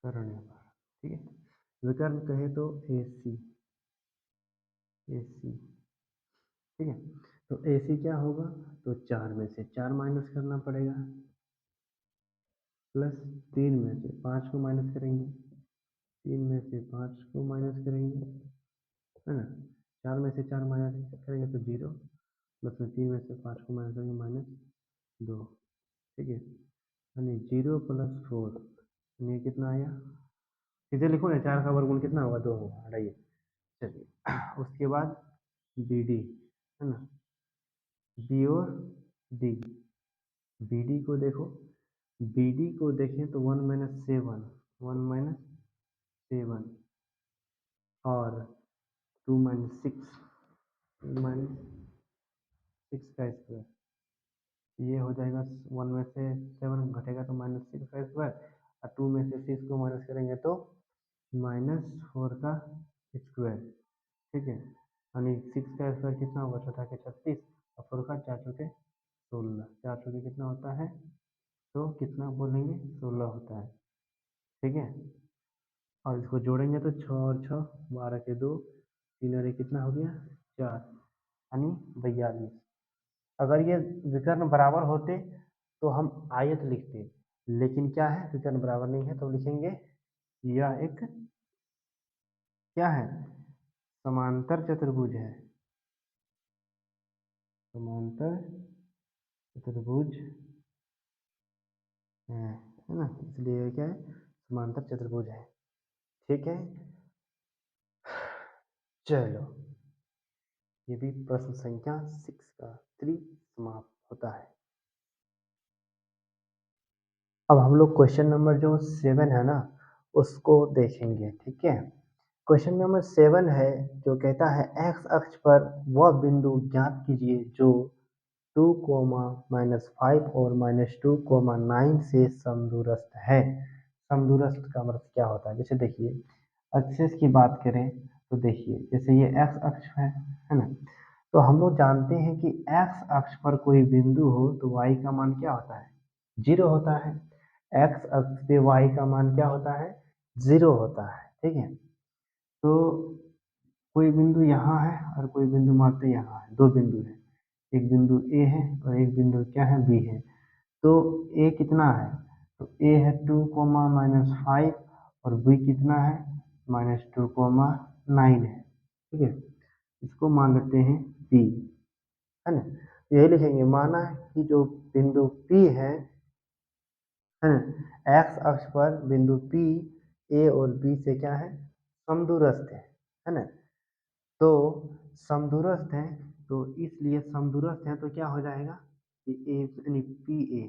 करने पर, ठीक है। विकर्ण कहे तो AC, AC, ठीक है। तो AC क्या होगा, तो 4 में से 4 माइनस करना पड़ेगा, प्लस 3 में से 5 को माइनस करेंगे, 3 में से 5 को माइनस करेंगे, है ना, 4 में से 4 माइनस करेंगे तो 0, प्लस में 3 में से 5 को माइनस करेंगे -2, ठीक है, यानी 0 + 4, यानी कितना आया सीधे लिखो ना, 4 का वर्गमूल कितना होगा, 2 होगा, हटाइए। चलिए उसके बाद बी डी है ना, बी और डी, बी डी को देखो, बी डी को देखें तो 1 माइनस 7, 1 माइनस 7 और 2 माइनस 6, माइनस 6 का स्क्वायर, ये हो जाएगा 1 में से 7 घटेगा तो माइनस 6 का स्क्वायर, और 2 में से 6 को माइनस करेंगे तो -4 का स्क्वायर, ठीक है। यानी 6 का स्क्वायर कितना होगा, 4 के 36 और 4 का 4 चौके 16, 4 चौके कितना होता है, तो कितना बोलेंगे, 16 होता है, ठीक है। और इसको जोड़ेंगे तो 6 और 6 12 के 2, 3 और 1 कितना हो गया, 4, यानी 42। अगर ये विकर्ण बराबर होते तो हम आयत लिखते, लेकिन क्या है, विकर्ण बराबर नहीं है, तो लिखेंगे यह एक क्या है, समांतर चतुर्भुज है, समांतर चतुर्भुज है ना, इसलिए क्या है, समांतर चतुर्भुज है, ठीक है। चलो ये भी प्रश्न संख्या 6 का 3 समाप्त होता है। अब हम लोग क्वेश्चन नंबर जो 7 है ना उसको देखेंगे, ठीक है। क्वेश्चन नंबर 7 है जो कहता है एक्स अक्ष पर वह बिंदु ज्ञात कीजिए जो 2, -5 और -2, 9 से समदूरस्थ है। समदूरस्थ का मतलब क्या होता है, जैसे देखिए एक्सिस की बात करें तो देखिए जैसे ये एक्स अक्ष है ना, तो हम लोग जानते हैं कि एक्स अक्ष पर कोई बिंदु हो तो y का मान क्या होता है, 0 होता है। एक्स अक्ष पे y का मान क्या होता है, 0 होता है, ठीक है। तो कोई बिंदु यहाँ है और कोई बिंदु मानते यहाँ है, दो बिंदु है, एक बिंदु ए है और एक बिंदु क्या है, बी है। तो ए कितना है, तो ए है 2, -5 और बी कितना है, -2, 9 है, ठीक है। इसको मान लेते हैं पी, है ना। यही लिखेंगे, माना कि जो बिंदु पी है ना, एक्स अक्ष पर बिंदु पी ए और बी से क्या है, समदूरस्थ है ना। तो समदूरस्थ है, तो इसलिए समदूरस्थ है तो क्या हो जाएगा कि ए यानी पी ए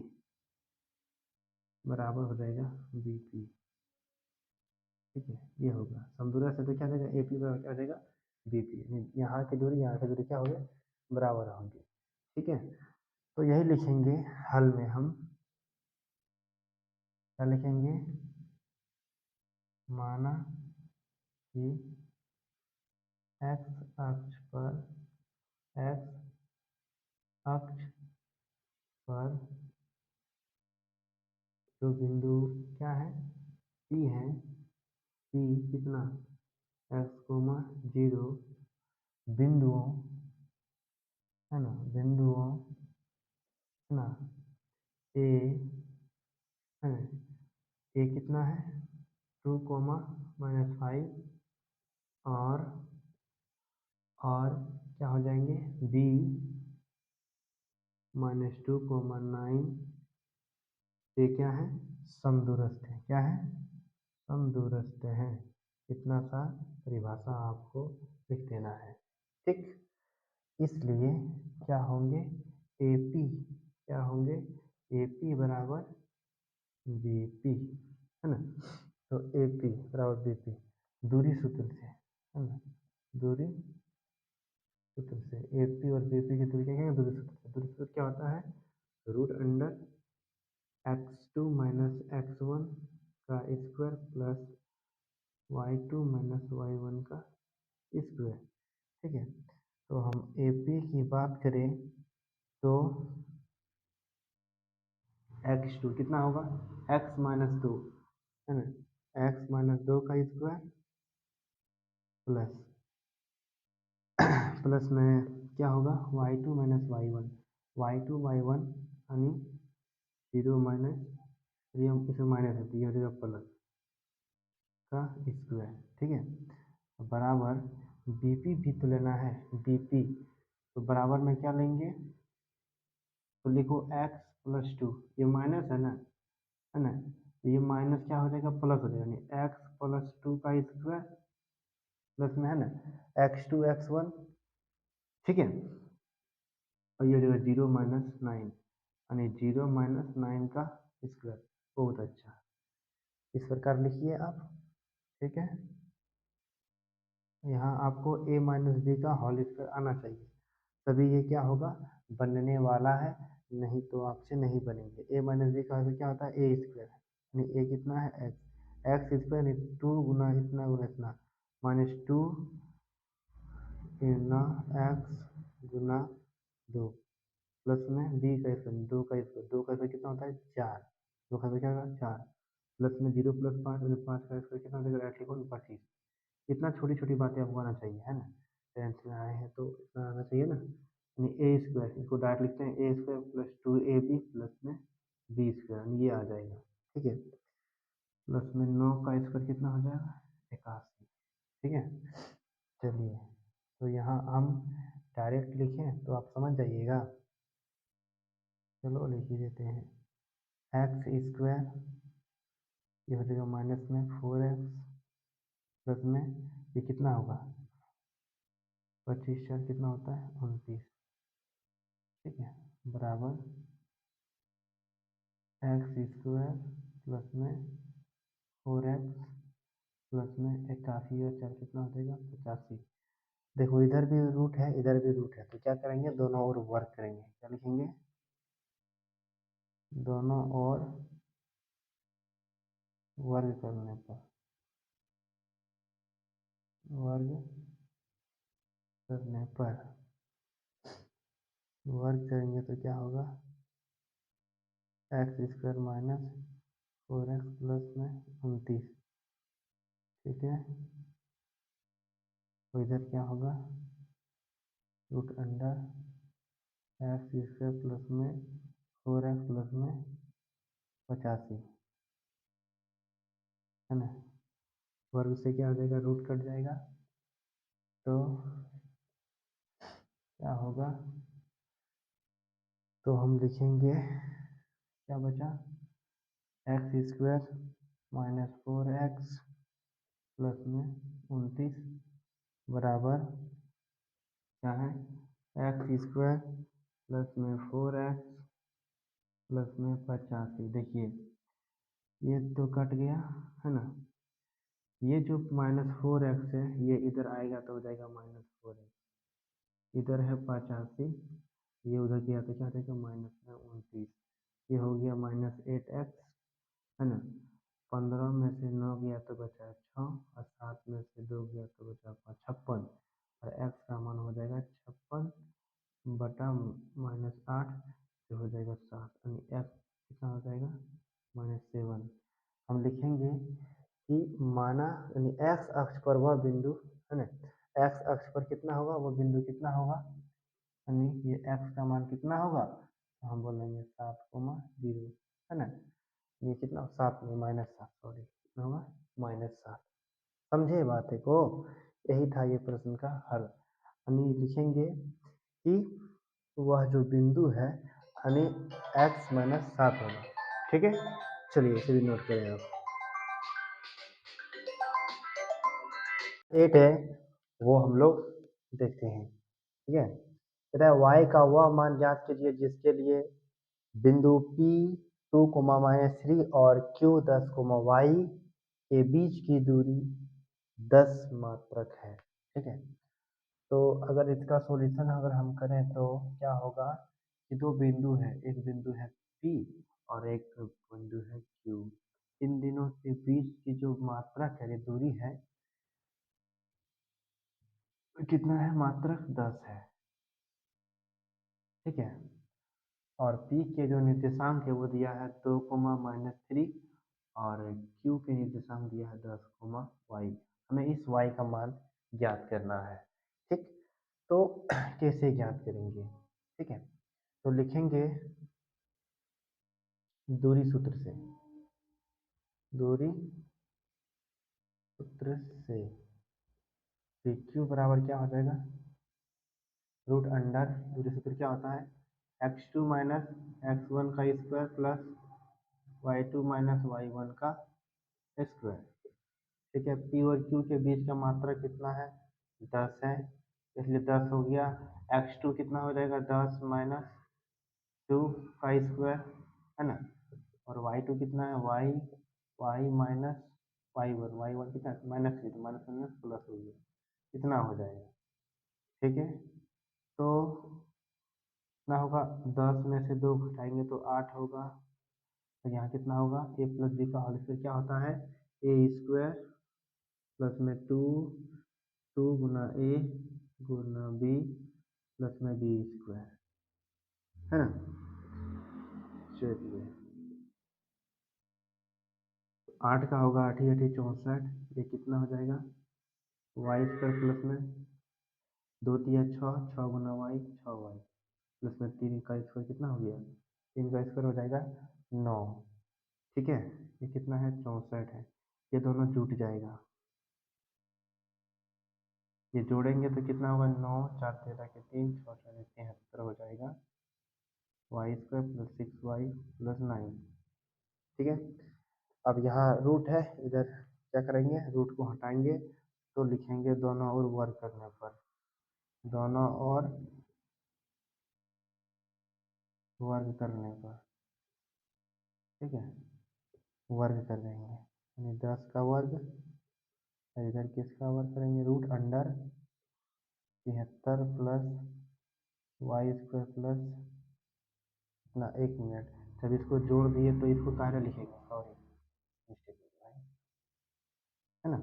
बराबर हो जाएगा बी पी, ठीक है। ये होगा समदूरस्थ है तो क्या हो जाएगा, ए पी बराबर क्या हो जाएगा, बी पी, यहाँ की दूरी यहाँ की दूरी क्या होगी, बराबर होंगे, ठीक है। तो यही लिखेंगे हल में, हम क्या लिखेंगे, माना कि एक्स अक्ष पर, एक्स अक्ष पर जो बिंदु क्या है, पी है, पी कितना, x, 0 बिंदुओं है ना, बिंदुओं है ना, ए है, ए कितना है 2, -5 और क्या हो जाएंगे, बी -2, 9 ये क्या है, समदूरस्थ है, क्या है, समदूरस्थ है। इतना सा परिभाषा आपको लिख देना है, ठीक। इसलिए क्या होंगे, ए पी क्या होंगे, ए पी बराबर बी पी, है ना। तो ए पी बराबर बी पी, दूरी सूत्र से, है ना, दूरी सूत्र से ए पी और बी पी की दूरी क्या है, दूरी सूत्र से, दूरी सूत्र क्या होता है, √x2 - x1 का स्क्वायर प्लस y2 - y1 का स्क्वायर, ठीक है। तो हम ए पी की बात करें तो x2 कितना होगा, x-2 है ना, x-2 का स्क्वायर प्लस प्लस में क्या होगा, y2 - y1, y2 y1 यानी 0 माइनस, ये इसमें माइनस है तो ये हो जाएगा प्लस का स्क्वायर, ठीक है। बराबर बीपी भी तो लेना है, बीपी तो बराबर में क्या लेंगे, तो लिखो x + 2, ये माइनस है ना, तो ये माइनस क्या हो जाएगा, प्लस हो जाएगा, यानी x प्लस 2 का स्क्वायर प्लस में है ना x2 x1, ठीक है। और ये हो जाएगा 0 माइनस 9 यानी 0 माइनस 9 का स्क्वायर। बहुत अच्छा, इस प्रकार लिखिए आप, ठीक है। यहाँ आपको a माइनस बी का होल स्क्वायर आना चाहिए, तभी ये क्या होगा, बनने वाला है, नहीं तो आपसे नहीं बनेंगे। a माइनस बी का क्या होता है, ए स्क्वायर, यानी a कितना है x, एक्स स्क्वायर 2 गुना इतना गुना इतना, माइनस 2 गुना एक्स गुना 2 प्लस में b का स्क्वायर, 2 का स्क्वायर, 2 का स्क्वायर कितना होता है 4, 2 का स्क्वायर क्या होगा 4, प्लस में 0 प्लस 5, 5 का स्क्वायर कितना हो जाएगा, डायरेक्ट लिखो 25। इतना छोटी छोटी बातें आपको आना चाहिए, है ना। टेंथ में आए हैं तो इतना आना चाहिए ना। यानी ए स्क्वायर, इसको डायरेक्ट लिखते हैं ए स्क्वायर प्लस 2ab प्लस में बी स्क्वायर, ये आ जाएगा, ठीक है। प्लस में 9 का स्क्वायर कितना हो जाएगा 81, ठीक है। चलिए, तो यहाँ हम डायरेक्ट लिखें तो आप समझ जाइएगा। चलो लिख ही देते हैं, एक्स स्क्वायर ये हो जाएगा माइनस में 4x प्लस में ये कितना होगा 25 4 कितना होता है 29, ठीक है, बराबर एक्स स्क्वायर प्लस में 4x प्लस में 81 और 4 कितना हो जाएगा 85। देखो इधर भी रूट है इधर भी रूट है, तो क्या करेंगे, दोनों ओर वर्क करेंगे। क्या लिखेंगे, दोनों ओर वर्ग करने पर, वर्ग करने पर वर्ग करेंगे तो क्या होगा, x square minus 4x plus में 29, ठीक है। तो इधर क्या होगा, root under x square plus में 4x प्लस में 85, है ना। वर्ग से क्या हो जाएगा, रूट कट जाएगा, तो क्या होगा, तो हम लिखेंगे क्या बचा, x square minus 4x plus में 29 बराबर क्या है, एक्स स्क्वायर प्लस में 4x प्लस में 85। देखिए ये तो कट गया, है ना। ये जो -4x है ये इधर आएगा तो हो जाएगा -4x, इधर है 85, ये उधर गया तो क्या देगा माइनस में 29, ये हो गया -8x, है ना। 15 में से 9 गया तो बचा 6 और 7 में से 2 गया तो बचा 56, और x का मान हो जाएगा 56 बटा -8 जो हो जाएगा 7, यानी x कितना हो जाएगा -7। हम लिखेंगे कि माना यानी x अक्ष पर वह बिंदु, है ना, x अक्ष पर कितना होगा वह बिंदु कितना होगा, यानी ये x का मान कितना होगा, तो हम बोलेंगे 7,0, है ना। ये कितना 7 में -7, सॉरी कितना होगा -7। समझे बातें को, यही था ये प्रश्न का हल। यानी लिखेंगे कि वह जो बिंदु है यानी x -7 होगा, ठीक है। चलिए इसे भी नोट करें आप। 8 है वो हम लोग देखते हैं, ठीक है। कहता है y का वह मान ज्ञात कीजिए जिसके लिए बिंदु P 2,-3 और Q 10, y के बीच की दूरी 10 मात्रक है, ठीक है। तो अगर इसका सॉल्यूशन अगर हम करें तो क्या होगा कि दो बिंदु है, एक बिंदु है P और एक बिंदु है Q, इन दिनों के बीच की जो मात्रक है, दूरी है, कितना है, मात्रक 10 है, ठीक है। और P के जो निर्देशांक है वो दिया है 2,-3 और Q के निर्देशांक दिया है 10, y। हमें इस y का मान ज्ञात करना है, ठीक। तो कैसे ज्ञात करेंगे, ठीक है। तो लिखेंगे दूरी सूत्र से, दूरी सूत्र से Q बराबर क्या हो जाएगा, रूट अंडर, दूरी सूत्र क्या होता है, x2 माइनस x1 का square plus y2 minus y1 का स्क्वायर, ठीक है। पी और क्यू के बीच का मात्रा कितना है, 10 है, इसलिए 10 हो गया। x2 कितना हो जाएगा, 10 माइनस 2 का स्क्वायर, है ना। और y2 कितना है, y माइनस y1 कितना है, -3, तो माइनस माइनस प्लस हो गया, कितना हो जाएगा। ठीक है, तो कितना होगा, 10 में से 2 घटाएंगे तो 8 होगा। तो यहाँ कितना होगा, a प्लस बी का होल स्क्वायर क्या होता है, ए स्क्वायर प्लस में 2 गुना ए गुना बी प्लस में बी स्क्वायर, है ना। चलिए 8 का होगा, 8 8 64, ये कितना हो जाएगा, वाई स्क्वायर प्लस में 2 3 6, 6 गुना वाई 6 वाई प्लस में 3 का स्क्वायर कितना हो गया, 3 का स्क्वायर हो जाएगा 9। ठीक है, ये कितना है, 64 है। ये दोनों जुट जाएगा, ये जोड़ेंगे तो कितना होगा, 9 4 13 के 3 6 4 73 हो जाएगा, y square plus 6 y plus 9। ठीक है, अब यहाँ रूट है, इधर क्या करेंगे, रूट को हटाएंगे तो लिखेंगे दोनों ओर वर्ग करने पर, दोनों ओर वर्ग करने पर, ठीक है, वर्ग कर देंगे, यानी 10 का वर्ग, और इधर किसका वर्ग करेंगे, root under 73 plus y square plus ना, 1 मिनट, जब इसको जोड़ दिए तो इसको कार्य लिखेंगे, सॉरी मिस्टेक हो गया है ना।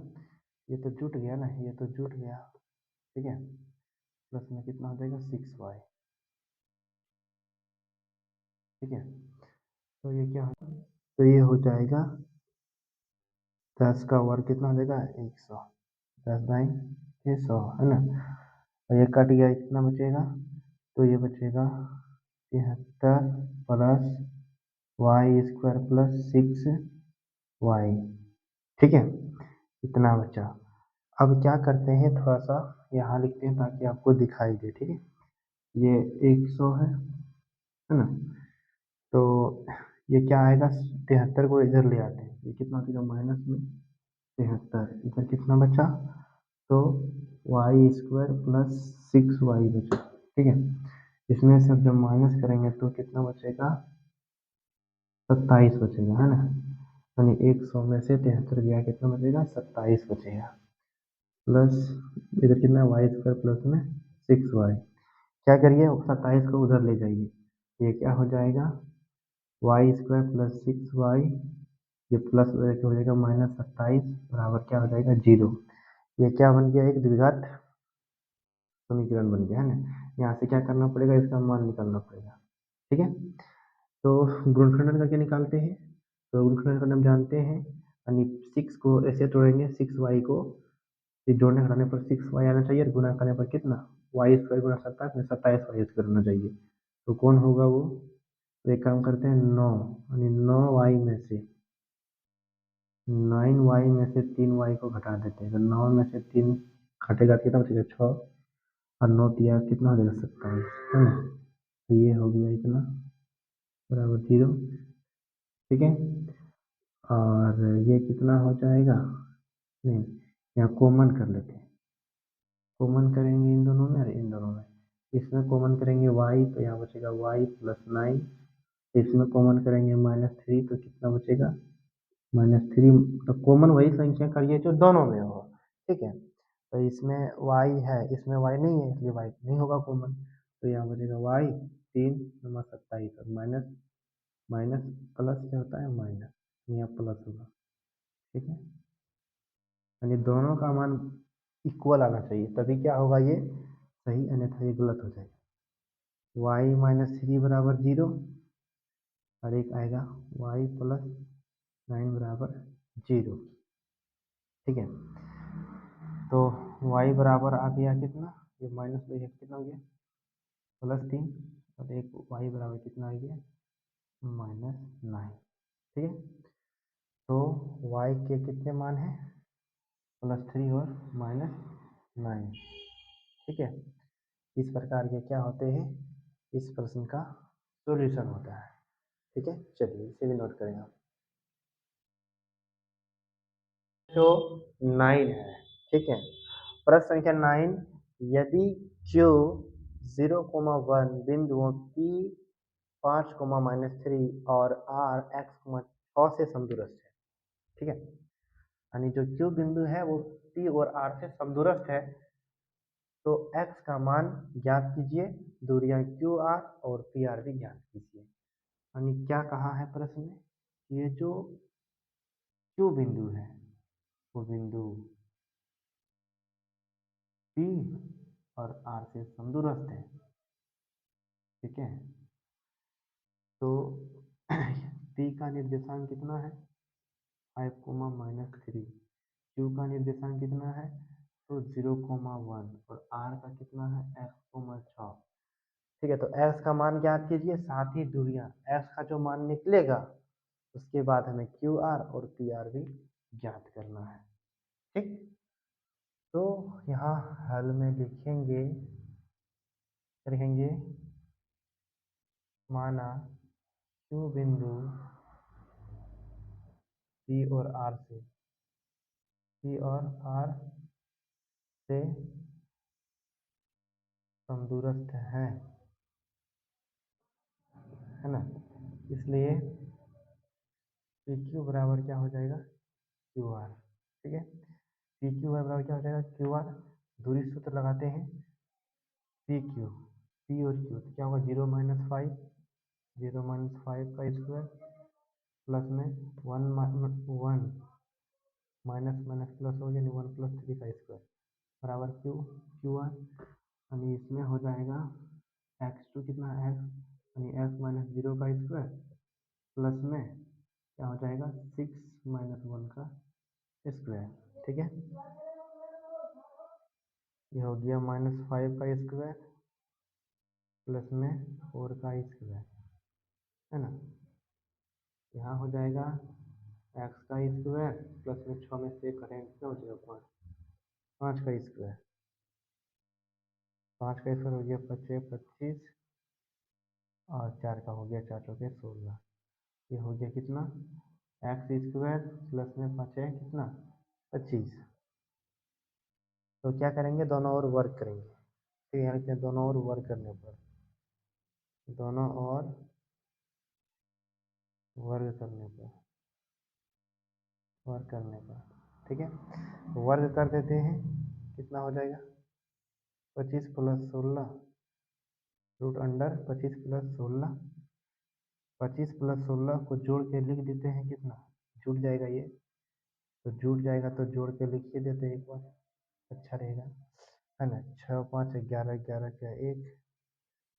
ये तो जुट गया ना, ये तो जुट गया, ठीक है, प्लस में कितना हो जाएगा, 6y। ठीक है, तो ये क्या होगा, तो ये हो जाएगा 10 का वर्ग कितना हो जाएगा, 100, 10 बाई 100, है ना। और ये कट गया, कितना बचेगा, तो ये बचेगा 73 plus y square plus 6y। ठीक है, इतना बचा। अब क्या करते हैं, थोड़ा सा यहाँ लिखते हैं ताकि आपको दिखाई दे। ठीक है, ये 100 है ना, तो ये क्या आएगा, 73 को इधर ले आते हैं, ये कितना बचेगा, माइनस में 73, इधर कितना बचा, तो वाई स्क्वायर प्लस 6y बचा। ठीक है, इसमें से जब माइनस करेंगे तो कितना बचेगा, 27 बचेगा, है ना। यानी 100 में से 73 गया, कितना बचेगा, 27 बचेगा, प्लस इधर कितना, वाई स्क्वायर प्लस में 6y। क्या करिए, 27 को उधर ले जाइए, ये क्या हो जाएगा, वाई स्क्वायर प्लस 6y, ये प्लस हो जाएगा -27 बराबर क्या हो जाएगा, 0। ये क्या बन गया, एक द्विघात समीकरण बन गया, है ना। यहाँ से क्या करना पड़ेगा, इसका मान निकालना पड़ेगा। ठीक है, तो गुणनखंडन करके निकालते हैं, तो गुणनखंडन करना हम जानते हैं, यानी 6 को ऐसे तोड़ेंगे, 6y को जोड़ने घटाने पर 6y आना चाहिए, और गुना करने पर कितना, वाई स्क्वायर गुना 27 में 27 वाई स्क्वायर होना चाहिए, तो कौन होगा वो, तो एक काम करते हैं, 9 यानी 9y में से 9y में से 3y को घटा देते हैं, तो 9 में से 3 घटेगा कितना बचेगा, 6, और 9 तिया कितना हो जाएगा, 27, है ना। तो ये हो गया इतना बराबर 0। ठीक है, और ये कितना हो जाएगा, नहीं, यहाँ कॉमन कर लेते हैं, कॉमन करेंगे इन दोनों में और इन दोनों में, इसमें कॉमन करेंगे y, तो यहाँ बचेगा y प्लस 9, इसमें कॉमन करेंगे -3, तो कितना बचेगा, -3, तो कॉमन वही संख्या करिए जो दोनों में हो। ठीक है, तो इसमें y है, इसमें y नहीं है, इसलिए y नहीं होगा कॉमन, तो यहाँ बचेगा y 3 नंबर 27, और माइनस माइनस प्लस क्या होता है, माइनस, यहाँ प्लस होगा। ठीक है, यानी दोनों का मान इक्वल आना चाहिए, तभी क्या होगा, ये सही, अन्यथा ये गलत हो जाएगा। y -3 बराबर 0, और एक आएगा y प्लस 9 बराबर 0। ठीक है, तो y बराबर आ गया कितना, ये माइनस में कितना हो गया, +3, और एक y बराबर कितना आ गया, -9। ठीक है, तो y के कितने मान हैं, +3 और -9। ठीक है, इस प्रकार के क्या होते हैं, इस प्रश्न का सॉल्यूशन होता है। ठीक है, चलिए इसे भी नोट करें आप। जो 9 है, ठीक है। प्रश्न संख्या 9, यदि Q 0,1 बिंदुओं P 5,-3 और R x, 6 से समदूरस्थ है, ठीक है। यानी जो Q बिंदु है वो P और R से समदूरस्थ है, तो x का मान ज्ञात कीजिए, दूरियां QR और PR भी ज्ञात कीजिए। यानी क्या कहा है प्रश्न में, ये जो Q बिंदु है वो बिंदु P और R से समदूरस्थ है, ठीक है। तो P का निर्देशांक कितना है 5,-3, Q का निर्देशांक कितना है तो 0,1 और R का कितना है x, 6, ठीक है। तो x का मान ज्ञात कीजिए, साथ ही दूरियां, x का जो मान निकलेगा उसके बाद हमें QR और PR भी ज्ञात करना है, ठीक। तो यहाँ हल में लिखेंगे, माना Q बिंदु P और R से समदूरस्थ है ना, इसलिए PQ बराबर क्या हो जाएगा QR, ठीक है। PQ बराबर क्या हो जाएगा QR, दूरी सूत्र लगाते हैं, PQ P और Q, तो क्या होगा 0 - 5, 0 - 5 का स्क्वायर प्लस में 1 माइनस प्लस हो गया, 1 + 3 का स्क्वायर बराबर QR, यानी इसमें हो जाएगा x2 कितना x, यानी x - 0 का स्क्वायर प्लस में क्या हो जाएगा 6 - 1 का स्क्वायर, ठीक है। ये हो गया -5 का स्क्वायर प्लस में 4 का स्क्वायर, है ना। यहाँ हो जाएगा x का स्क्वायर प्लस में 6 में से करेंगे क्या हो जाएगा 5 का स्क्वायर, 5 का स्क्वायर हो गया 5 × 25 और 4 का हो गया 4 × 16, ये हो गया कितना x स्क्वायर प्लस में 5 है कितना 25। तो क्या करेंगे, दोनों ओर वर्क करेंगे, ठीक है। क्या दोनों ओर वर्क करने पर, दोनों ओर वर्ग करने पर, ठीक है। वर्ग कर देते हैं, कितना हो जाएगा 25 + 16 रूट अंडर 25 + 16, 25 + 16 को जोड़ के लिख देते हैं, कितना जुड़ जाएगा ये, तो जुड़ जाएगा तो जोड़ के लिख ही देते हैं एक बार, अच्छा रहेगा, है ना। 6 × 5 = 11, 11 क्या 1,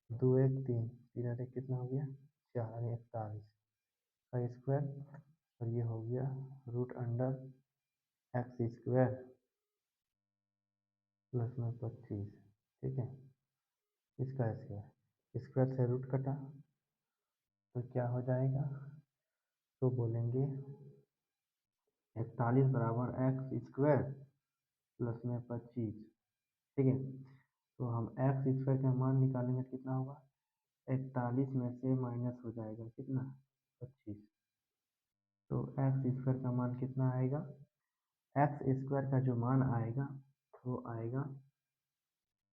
2 1 3, 3 और 1 कितना हो गया 4, यानी 41 का स्क्वायर, और ये हो गया root under x square plus में 25, ठीक है। इसका स्क्वायर से रूट कटा तो क्या हो जाएगा, तो बोलेंगे 41 बराबर x स्क्वायर प्लस में 25, ठीक है। तो हम x स्क्वायर का मान निकालेंगे, कितना होगा 41 में से माइनस हो जाएगा कितना 25, तो x स्क्वायर का मान कितना आएगा, x स्क्वायर का जो मान आएगा वो आएगा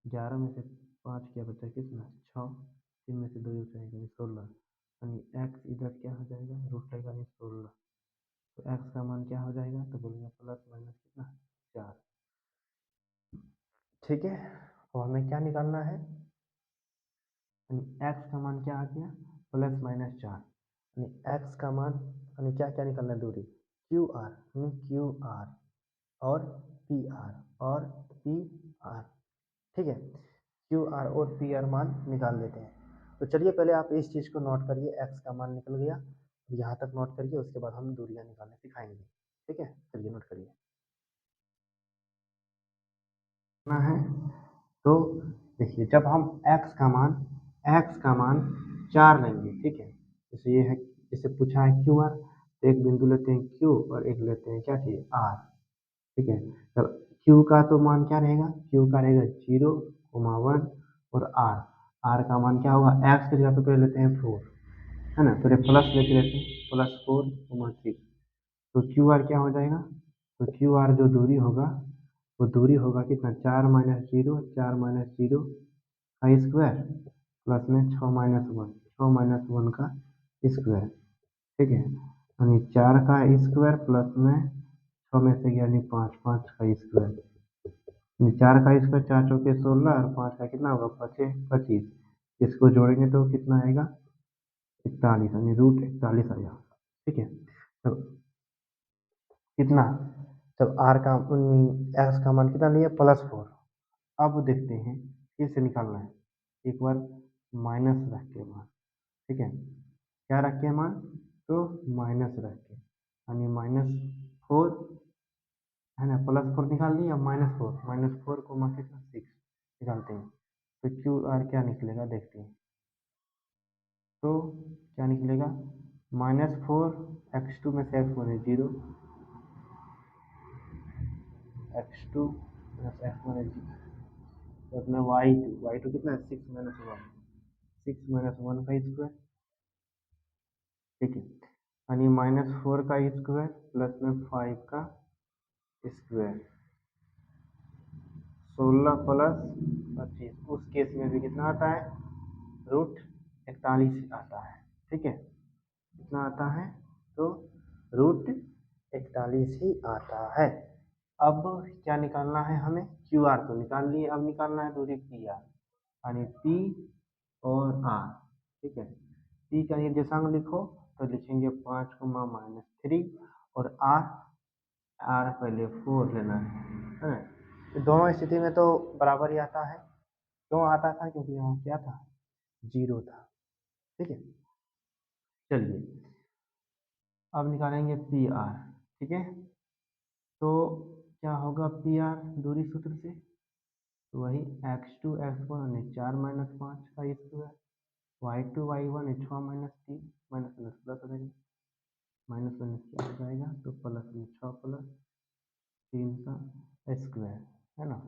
11 में से 5 क्या बचा कितना 6, 3 में से 2 जाएगा 16, यानी x इधर क्या हो जाएगा रूट रहेगा 16, तो x का मान क्या हो जाएगा, तो बोलेंगे प्लस माइनस कितना 4, ठीक है। और हमें क्या निकालना है, x का मान क्या आ गया प्लस माइनस 4, यानी x का मान, यानी क्या क्या निकालना है दूरी QR, यानी QR और PR, ठीक है। QR और PR मान निकाल लेते हैं। तो चलिए पहले आप इस चीज़ को नोट करिए, x का मान निकल गया, यहाँ तक नोट करिए, उसके बाद हम दूरियां निकालने सिखाएंगे, ठीक है। चलिए नोट करिए है। तो देखिए जब हम x का मान 4 लेंगे, ठीक है, जैसे ये है, जैसे पूछा है QR, तो एक बिंदु लेते हैं Q और एक लेते हैं क्या चाहिए R, ठीक है। तब Q का तो मान क्या रहेगा, Q का रहेगा 0, 1 और R का मान क्या होगा, x की जगह पे पहले लेते हैं 4, है ना, तो प्लस लेके लेते हैं +4, 6, तो QR क्या हो जाएगा तो क्यू आर जो दूरी होगा वो दूरी होगा कितना, 4 माइनस जीरो, 4 माइनस जीरो का स्क्वायर प्लस में 6 माइनस वन, 6 माइनस वन का स्क्वायर, ठीक है, यानी 4 का स्क्वायर प्लस में 6 में से यानी 5, 5 का स्क्वायर, 4 का स्क्वायर 4 चौके 16 और 5 का कितना होगा, 25, 25, इसको जोड़ेंगे तो कितना आएगा 41, यानी रूट 41 आएगा, ठीक है। तब कितना, तब आर का एक्स का मान कितना लिया, +4। अब देखते हैं फिर से निकालना है, एक बार माइनस रख के मान, ठीक है, क्या रख के मान, तो माइनस रख के, यानी -4 है ना, +4 निकाल लिया, -4 को मार कितना 6 निकालते हैं, तो क्यू आर क्या निकलेगा देखते हैं, तो क्या निकलेगा, -4 x2 में से x1 है 0, x2 + x1 है 0, तो अपना y2 कितना है 6 - 1, 6 - 1 का स्क्वायर, ठीक है, यानी -4 का स्क्वायर प्लस में 5 का स्क्वायर, 16 + 25, उस केस में भी कितना आता है, √41 आता है, ठीक है, कितना आता है, तो √41 ही आता है। अब क्या निकालना है हमें, क्यू आर तो निकाल लिए, अब निकालना है दूरी पी आर, यानी पी और आर, ठीक है, पी का निर्देशांक लिखो तो लिखेंगे 5, और आर पहले 4 लेना है ना, तो दोनों स्थिति में तो बराबर ही आता है, क्यों आता था, क्योंकि यहाँ क्या था, 0 था, ठीक है। चलिए अब निकालेंगे पी आर, ठीक है, तो क्या होगा पी आर दूरी सूत्र से, तो वही x2 x1 यानी 4 - 5 का स्क्वायर, y2 y1 है 6 - 3, माइनस प्लस प्लस हो जाएगा, माइनस माइनस क्या हो जाएगा, तो प्लस में 6 + 3 का स्क्वायर, है ना,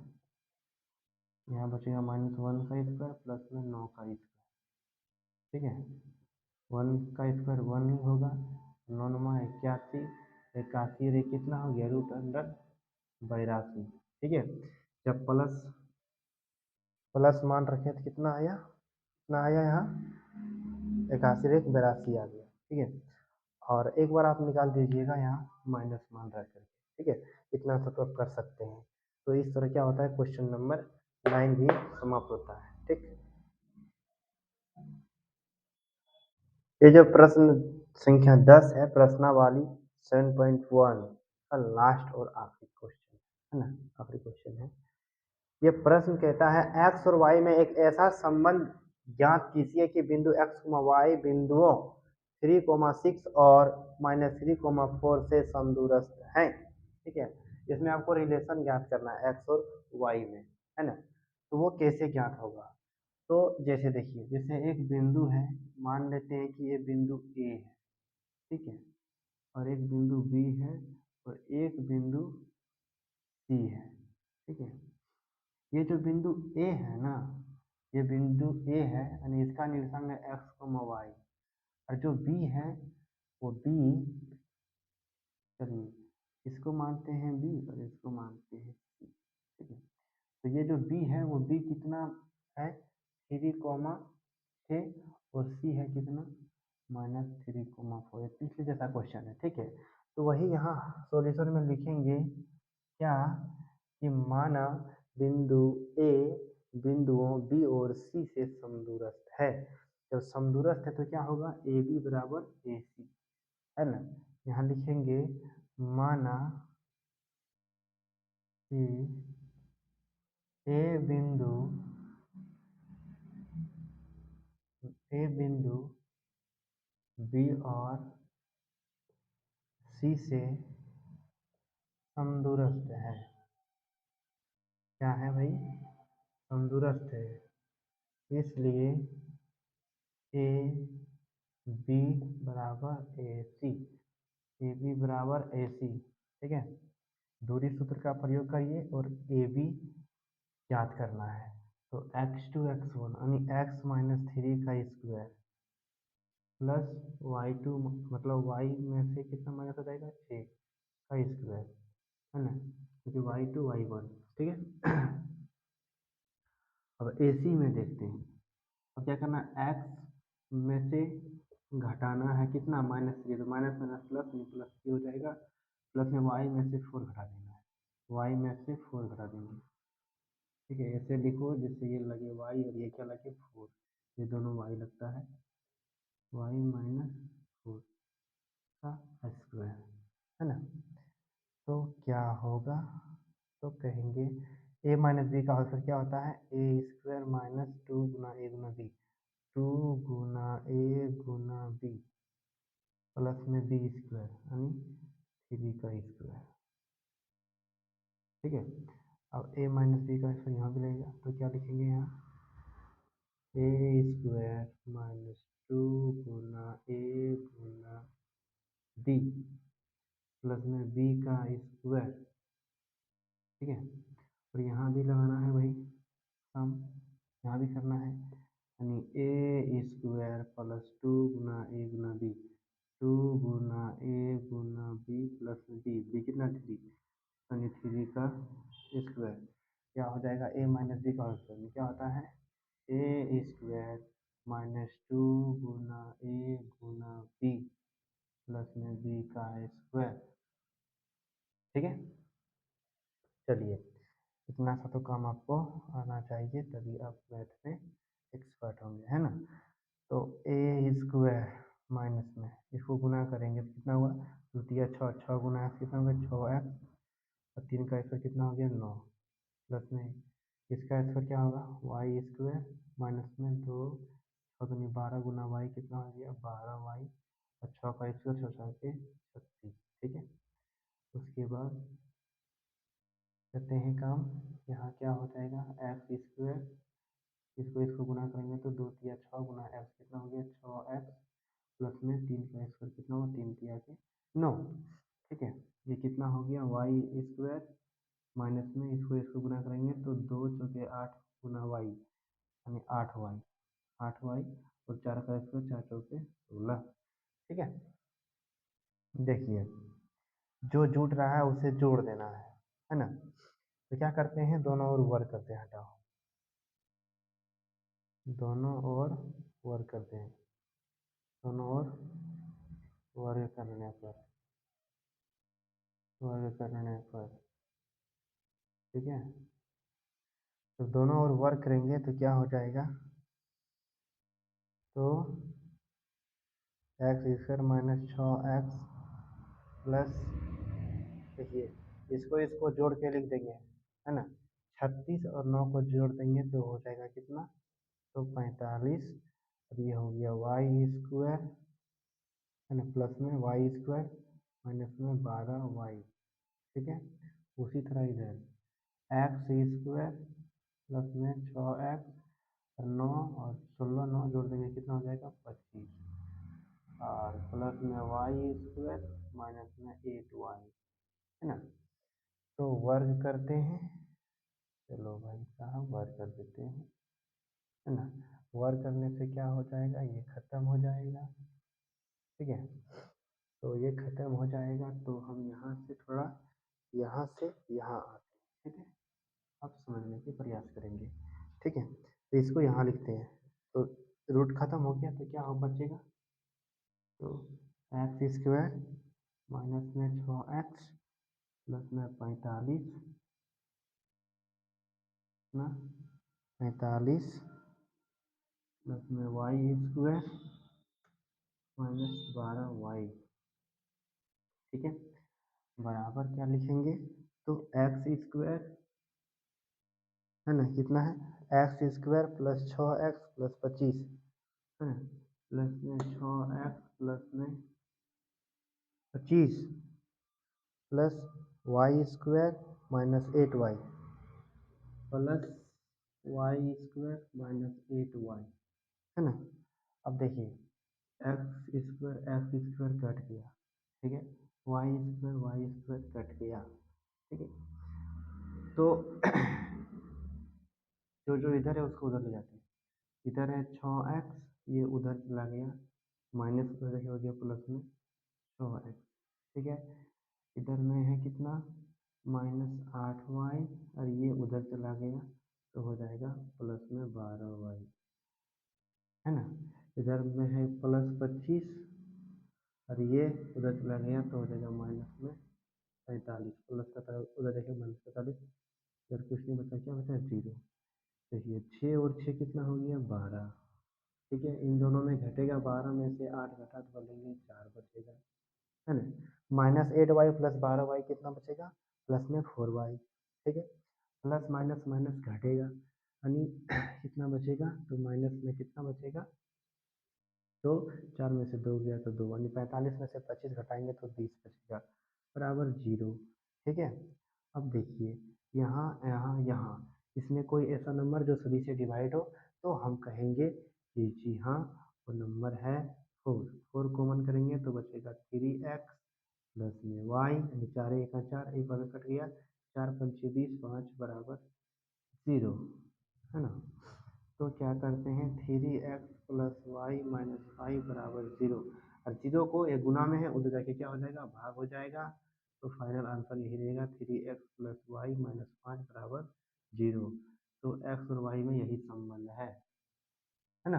यहाँ बचेगा -1 का स्क्वायर प्लस में 9 का स्क्वायर, ठीक है, 1 का स्क्वायर 1 ही होगा, 9 9 81, 81 रे कितना हो गया, √82, ठीक है, जब प्लस प्लस मान रखे तो कितना आया, कितना आया यहाँ 81 रे 82 आ गया, ठीक है, और एक बार आप निकाल दीजिएगा यहाँ माइनस मान रख करके, ठीक है, इतना सा तो आप कर सकते हैं। तो इस तरह क्या होता है, क्वेश्चन नंबर 9 भी समाप्त होता है, ठीक। ये जो प्रश्न संख्या 10 है, प्रश्नावली 7.1 का लास्ट और आखिरी क्वेश्चन है ना, आखिरी क्वेश्चन है। ये प्रश्न कहता है x और y में एक ऐसा संबंध ज्ञात कीजिए कि बिंदु x, y बिंदुओं 3,6 और -3,4 से समदूरस्थ हैं, ठीक है, इसमें आपको रिलेशन ज्ञात करना है x और y में, है ना, तो वो कैसे ज्ञात होगा, तो जैसे देखिए, जैसे एक बिंदु है, मान लेते हैं कि ये बिंदु A है, ठीक है, और एक बिंदु B है और एक बिंदु C है, ठीक है, ये जो बिंदु A है ना, ये बिंदु A है, यानी इसका निर्देशांक है x, y, और जो B है वो B, चलिए इसको मानते हैं B और इसको मानते हैं C, ठीक है, तो ये जो B है वो B कितना है 3,6 और C है कितना -3,4, पिछले जैसा क्वेश्चन है, ठीक है, तो वही यहाँ सॉल्यूशन में लिखेंगे क्या, कि माना बिंदु A बिंदुओं B और C से समदूरस्थ है, जब समदूरस्थ है तो क्या होगा AB = AC, है ना, यहाँ लिखेंगे माना कि A बिंदु B और C से समदूरस्थ है, क्या है भाई, समदूरस्थ है, इसलिए ए बी बराबर ए सी, ए बी बराबर ए सी, ठीक है, दूरी सूत्र का प्रयोग करिए और ए बी याद करना है, तो x2 x1 यानी x - 3 का स्क्वायर प्लस y2 मतलब y में से कितना माइनस हो जाएगा 6 का स्क्वायर, है ना, क्योंकि y2 y1, ठीक है। अब AC में देखते हैं। अब क्या करना है, x में से घटाना है कितना, -3, तो माइनस माइनस प्लस, नहीं प्लस 3 हो जाएगा, प्लस में y में से 4 घटा देना है, y में से 4 घटा देंगे, ठीक है। ऐसे लिखो जिससे ये लगे y और ये क्या लगे 4, ये दोनों y लगता है, y माइनस 4 का स्क्वायर, है ना। तो क्या होगा, तो कहेंगे a माइनस बी का आंसर क्या होता है, ए स्क्वायर माइनस 2 गुना ए गुना बी, 2 गुना ए गुना बी प्लस में बी स्क्वायर यानी 3 का स्क्वायर, ठीक है। अब a माइनस बी का स्क्वायर यहाँ भी लगेगा, तो क्या लिखेंगे यहाँ, ए स्क्वायर माइनस 2 गुना ए गुना बी प्लस में बी का स्क्वायर, ठीक है। और यहाँ भी लगाना है वही काम, यहाँ भी करना है, यानी ए स्क्वायर प्लस 2 गुना ए गुना बी, 2 गुना ए गुना बी प्लस बी कितना 3, यानी 3 का स्क्वायर, क्या हो जाएगा, ए माइनस बी का स्क्वायर में क्या होता है, ए स्क्वायर माइनस 2 गुना ए गुना बी प्लस में बी का स्क्वायर, ठीक है। चलिए, इतना सा तो काम आपको आना चाहिए, तभी आप मैथ में एक्सपर्ट होंगे, है ना। तो ए स्क्वायर माइनस में इसको गुना करेंगे तो कितना हुआ, द्वितीय 6, 6 गुना एक्स कितना होगा 6x, और 3 का स्क्वायर कितना हो गया 9, प्लस में इसका स्क्वायर क्या होगा वाई स्क्वायर माइनस में 2 6 दूनी 12 गुना वाई कितना हो गया 12y, और 6 का स्क्वायर 6 के 36, ठीक है। उसके बाद करते हैं काम, यहाँ क्या हो जाएगा एक्स स्क्वायर, इसको गुना करेंगे तो 2 तिया 6 गुना एक्स कितना हो गया 6x, प्लस में 3 का स्क्वायर कितना हुआ 3 तिया के 9, ठीक है। ये कितना हो गया वाई स्क्वायर माइनस में इसको गुना करेंगे तो 2 चौके 8 गुना वाई यानी 8y और 4 का स्क्वायर 4 चौके 16, ठीक है। देखिए जो जुट रहा है उसे जोड़ देना है ना। तो क्या करते हैं, दोनों ओर वर्क करते हैं, हटाओ, दोनों ओर वर्क करते हैं, दोनों ओर वर्क करने पर, ठीक है। तो दोनों ओर वर्क करेंगे तो क्या हो जाएगा, तो x square minus 6x plus, देखिए इसको जोड़ के लिख देंगे, है ना। 36 और 9 को जोड़ देंगे तो हो जाएगा कितना, तो 45, और ये हो गया वाई स्क्वायर, है ना, प्लस में वाई स्क्वायर माइनस में 12y, ठीक है। उसी तरह इधर एक्स स्क्वायर प्लस में 6x और 9 और 16 9 जोड़ देंगे कितना हो जाएगा 25, और प्लस में वाई स्क्वायर माइनस में 8y, है ना। तो वर्ग करते हैं, चलो भाई साहब वर्ग कर देते हैं, है ना। वर्ग करने से क्या हो जाएगा, ये खत्म हो जाएगा, ठीक है। तो ये खत्म हो जाएगा तो हम यहाँ से थोड़ा यहाँ से यहाँ आते हैं, ठीक है। अब समझने की प्रयास करेंगे, ठीक है। तो इसको यहाँ लिखते हैं, तो रूट खत्म हो गया तो क्या हो बचेगा, तो एक्स स्क्वायर माइनस में 6x प्लस में 45 ना 45 प्लस में वाई स्क्वायर माइनस 12y, ठीक है। बराबर क्या लिखेंगे, तो एक्स स्क्वायर, है ना, कितना है x square plus 6x plus 25, है ना, प्लस में 6x प्लस में 25 plus y square minus 8y plus y square minus 8y, है ना। अब देखिए एक्स स्क्वायर कट गया, ठीक है, वाई स्क्वायर कट गया, ठीक है। तो जो जो इधर है उसको उधर ले जाते हैं, इधर है 6x, ये उधर चला गया, माइनस उधर हो गया प्लस में 6x, ठीक है। इधर में है कितना -8y और ये उधर चला गया तो हो जाएगा प्लस में 12y, है ना। इधर में है +25 और ये उधर चला गया तो हो जाएगा माइनस में 45, प्लस का उधर देखिए -45, इधर कुछ नहीं बचा, क्या बचा 0। देखिए 6 और 6 कितना हो गया 12, ठीक है। इन दोनों में घटेगा 12 में से 8 घटा तो बनेंगे 4 बचेगा, है ना। -8y + 12y कितना बचेगा प्लस में 4y, ठीक है। प्लस माइनस माइनस घटेगा यानी कितना बचेगा, तो माइनस में कितना बचेगा, तो 4 में से 2 गया तो 2, यानी 45 में से 25 घटाएंगे तो 20 बचेगा बराबर 0, ठीक है। अब देखिए यहाँ यहाँ यहाँ इसमें कोई ऐसा नंबर जो सभी से डिवाइड हो तो हम कहेंगे कि जी हाँ वो नंबर है 4। 4 कॉमन करेंगे तो बचेगा 3x प्लस में y, यानी 4 1 4, एक बार कट गया, 4 पंचे 20, 5 बराबर 0, है ना। तो क्या करते हैं 3x प्लस वाई माइनस 5 बराबर 0, और 0 को एक गुना में है उधर जाके क्या हो जाएगा भाग हो जाएगा, तो फाइनल आंसर यही रहेगा 3x प्लस वाई माइनस 5 बराबर 0। तो x और y में यही संबंध है ना।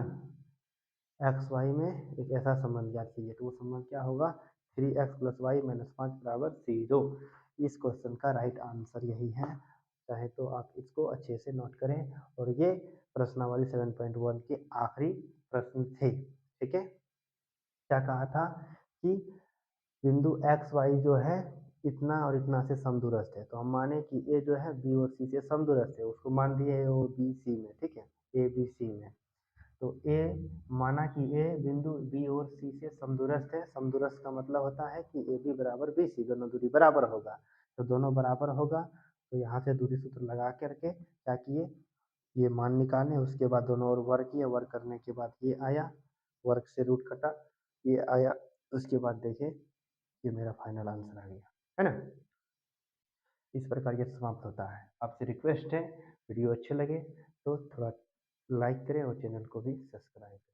एक्स वाई में एक ऐसा संबंध ज्ञात कीजिए, तो वो संबंध क्या होगा 3x प्लस वाई माइनस 5 बराबर 0। इस क्वेश्चन का राइट आंसर यही है, चाहे तो आप इसको अच्छे से नोट करें। और ये प्रश्नावली 7.1 के आखिरी प्रश्न थे, ठीक है। क्या कहा था कि बिंदु एक्स वाई जो है इतना और इतना से समदूरस्थ है, तो हम माने कि ए जो है बी और सी से समदूरस्थ है, उसको मान दिए ओ बी सी में, ठीक है, ए बी सी में। तो ए माना कि ए बिंदु बी और सी से समदूरस्थ है। समदूरस्थ का मतलब होता है कि ए बी बराबर बी सी, दोनों दूरी बराबर होगा। तो दोनों बराबर होगा तो यहाँ से दूरी सूत्र लगा करके क्या किए, ये मान निकाले, उसके बाद दोनों ओर वर्ग किए, वर्ग करने के बाद ये आया, वर्ग से रूट कटा, ये आया, उसके बाद देखे ये मेरा फाइनल आंसर आ गया, है ना। इस प्रकार ये समाप्त होता है। आपसे रिक्वेस्ट है वीडियो अच्छे लगे तो थोड़ा लाइक करें और चैनल को भी सब्सक्राइब करें।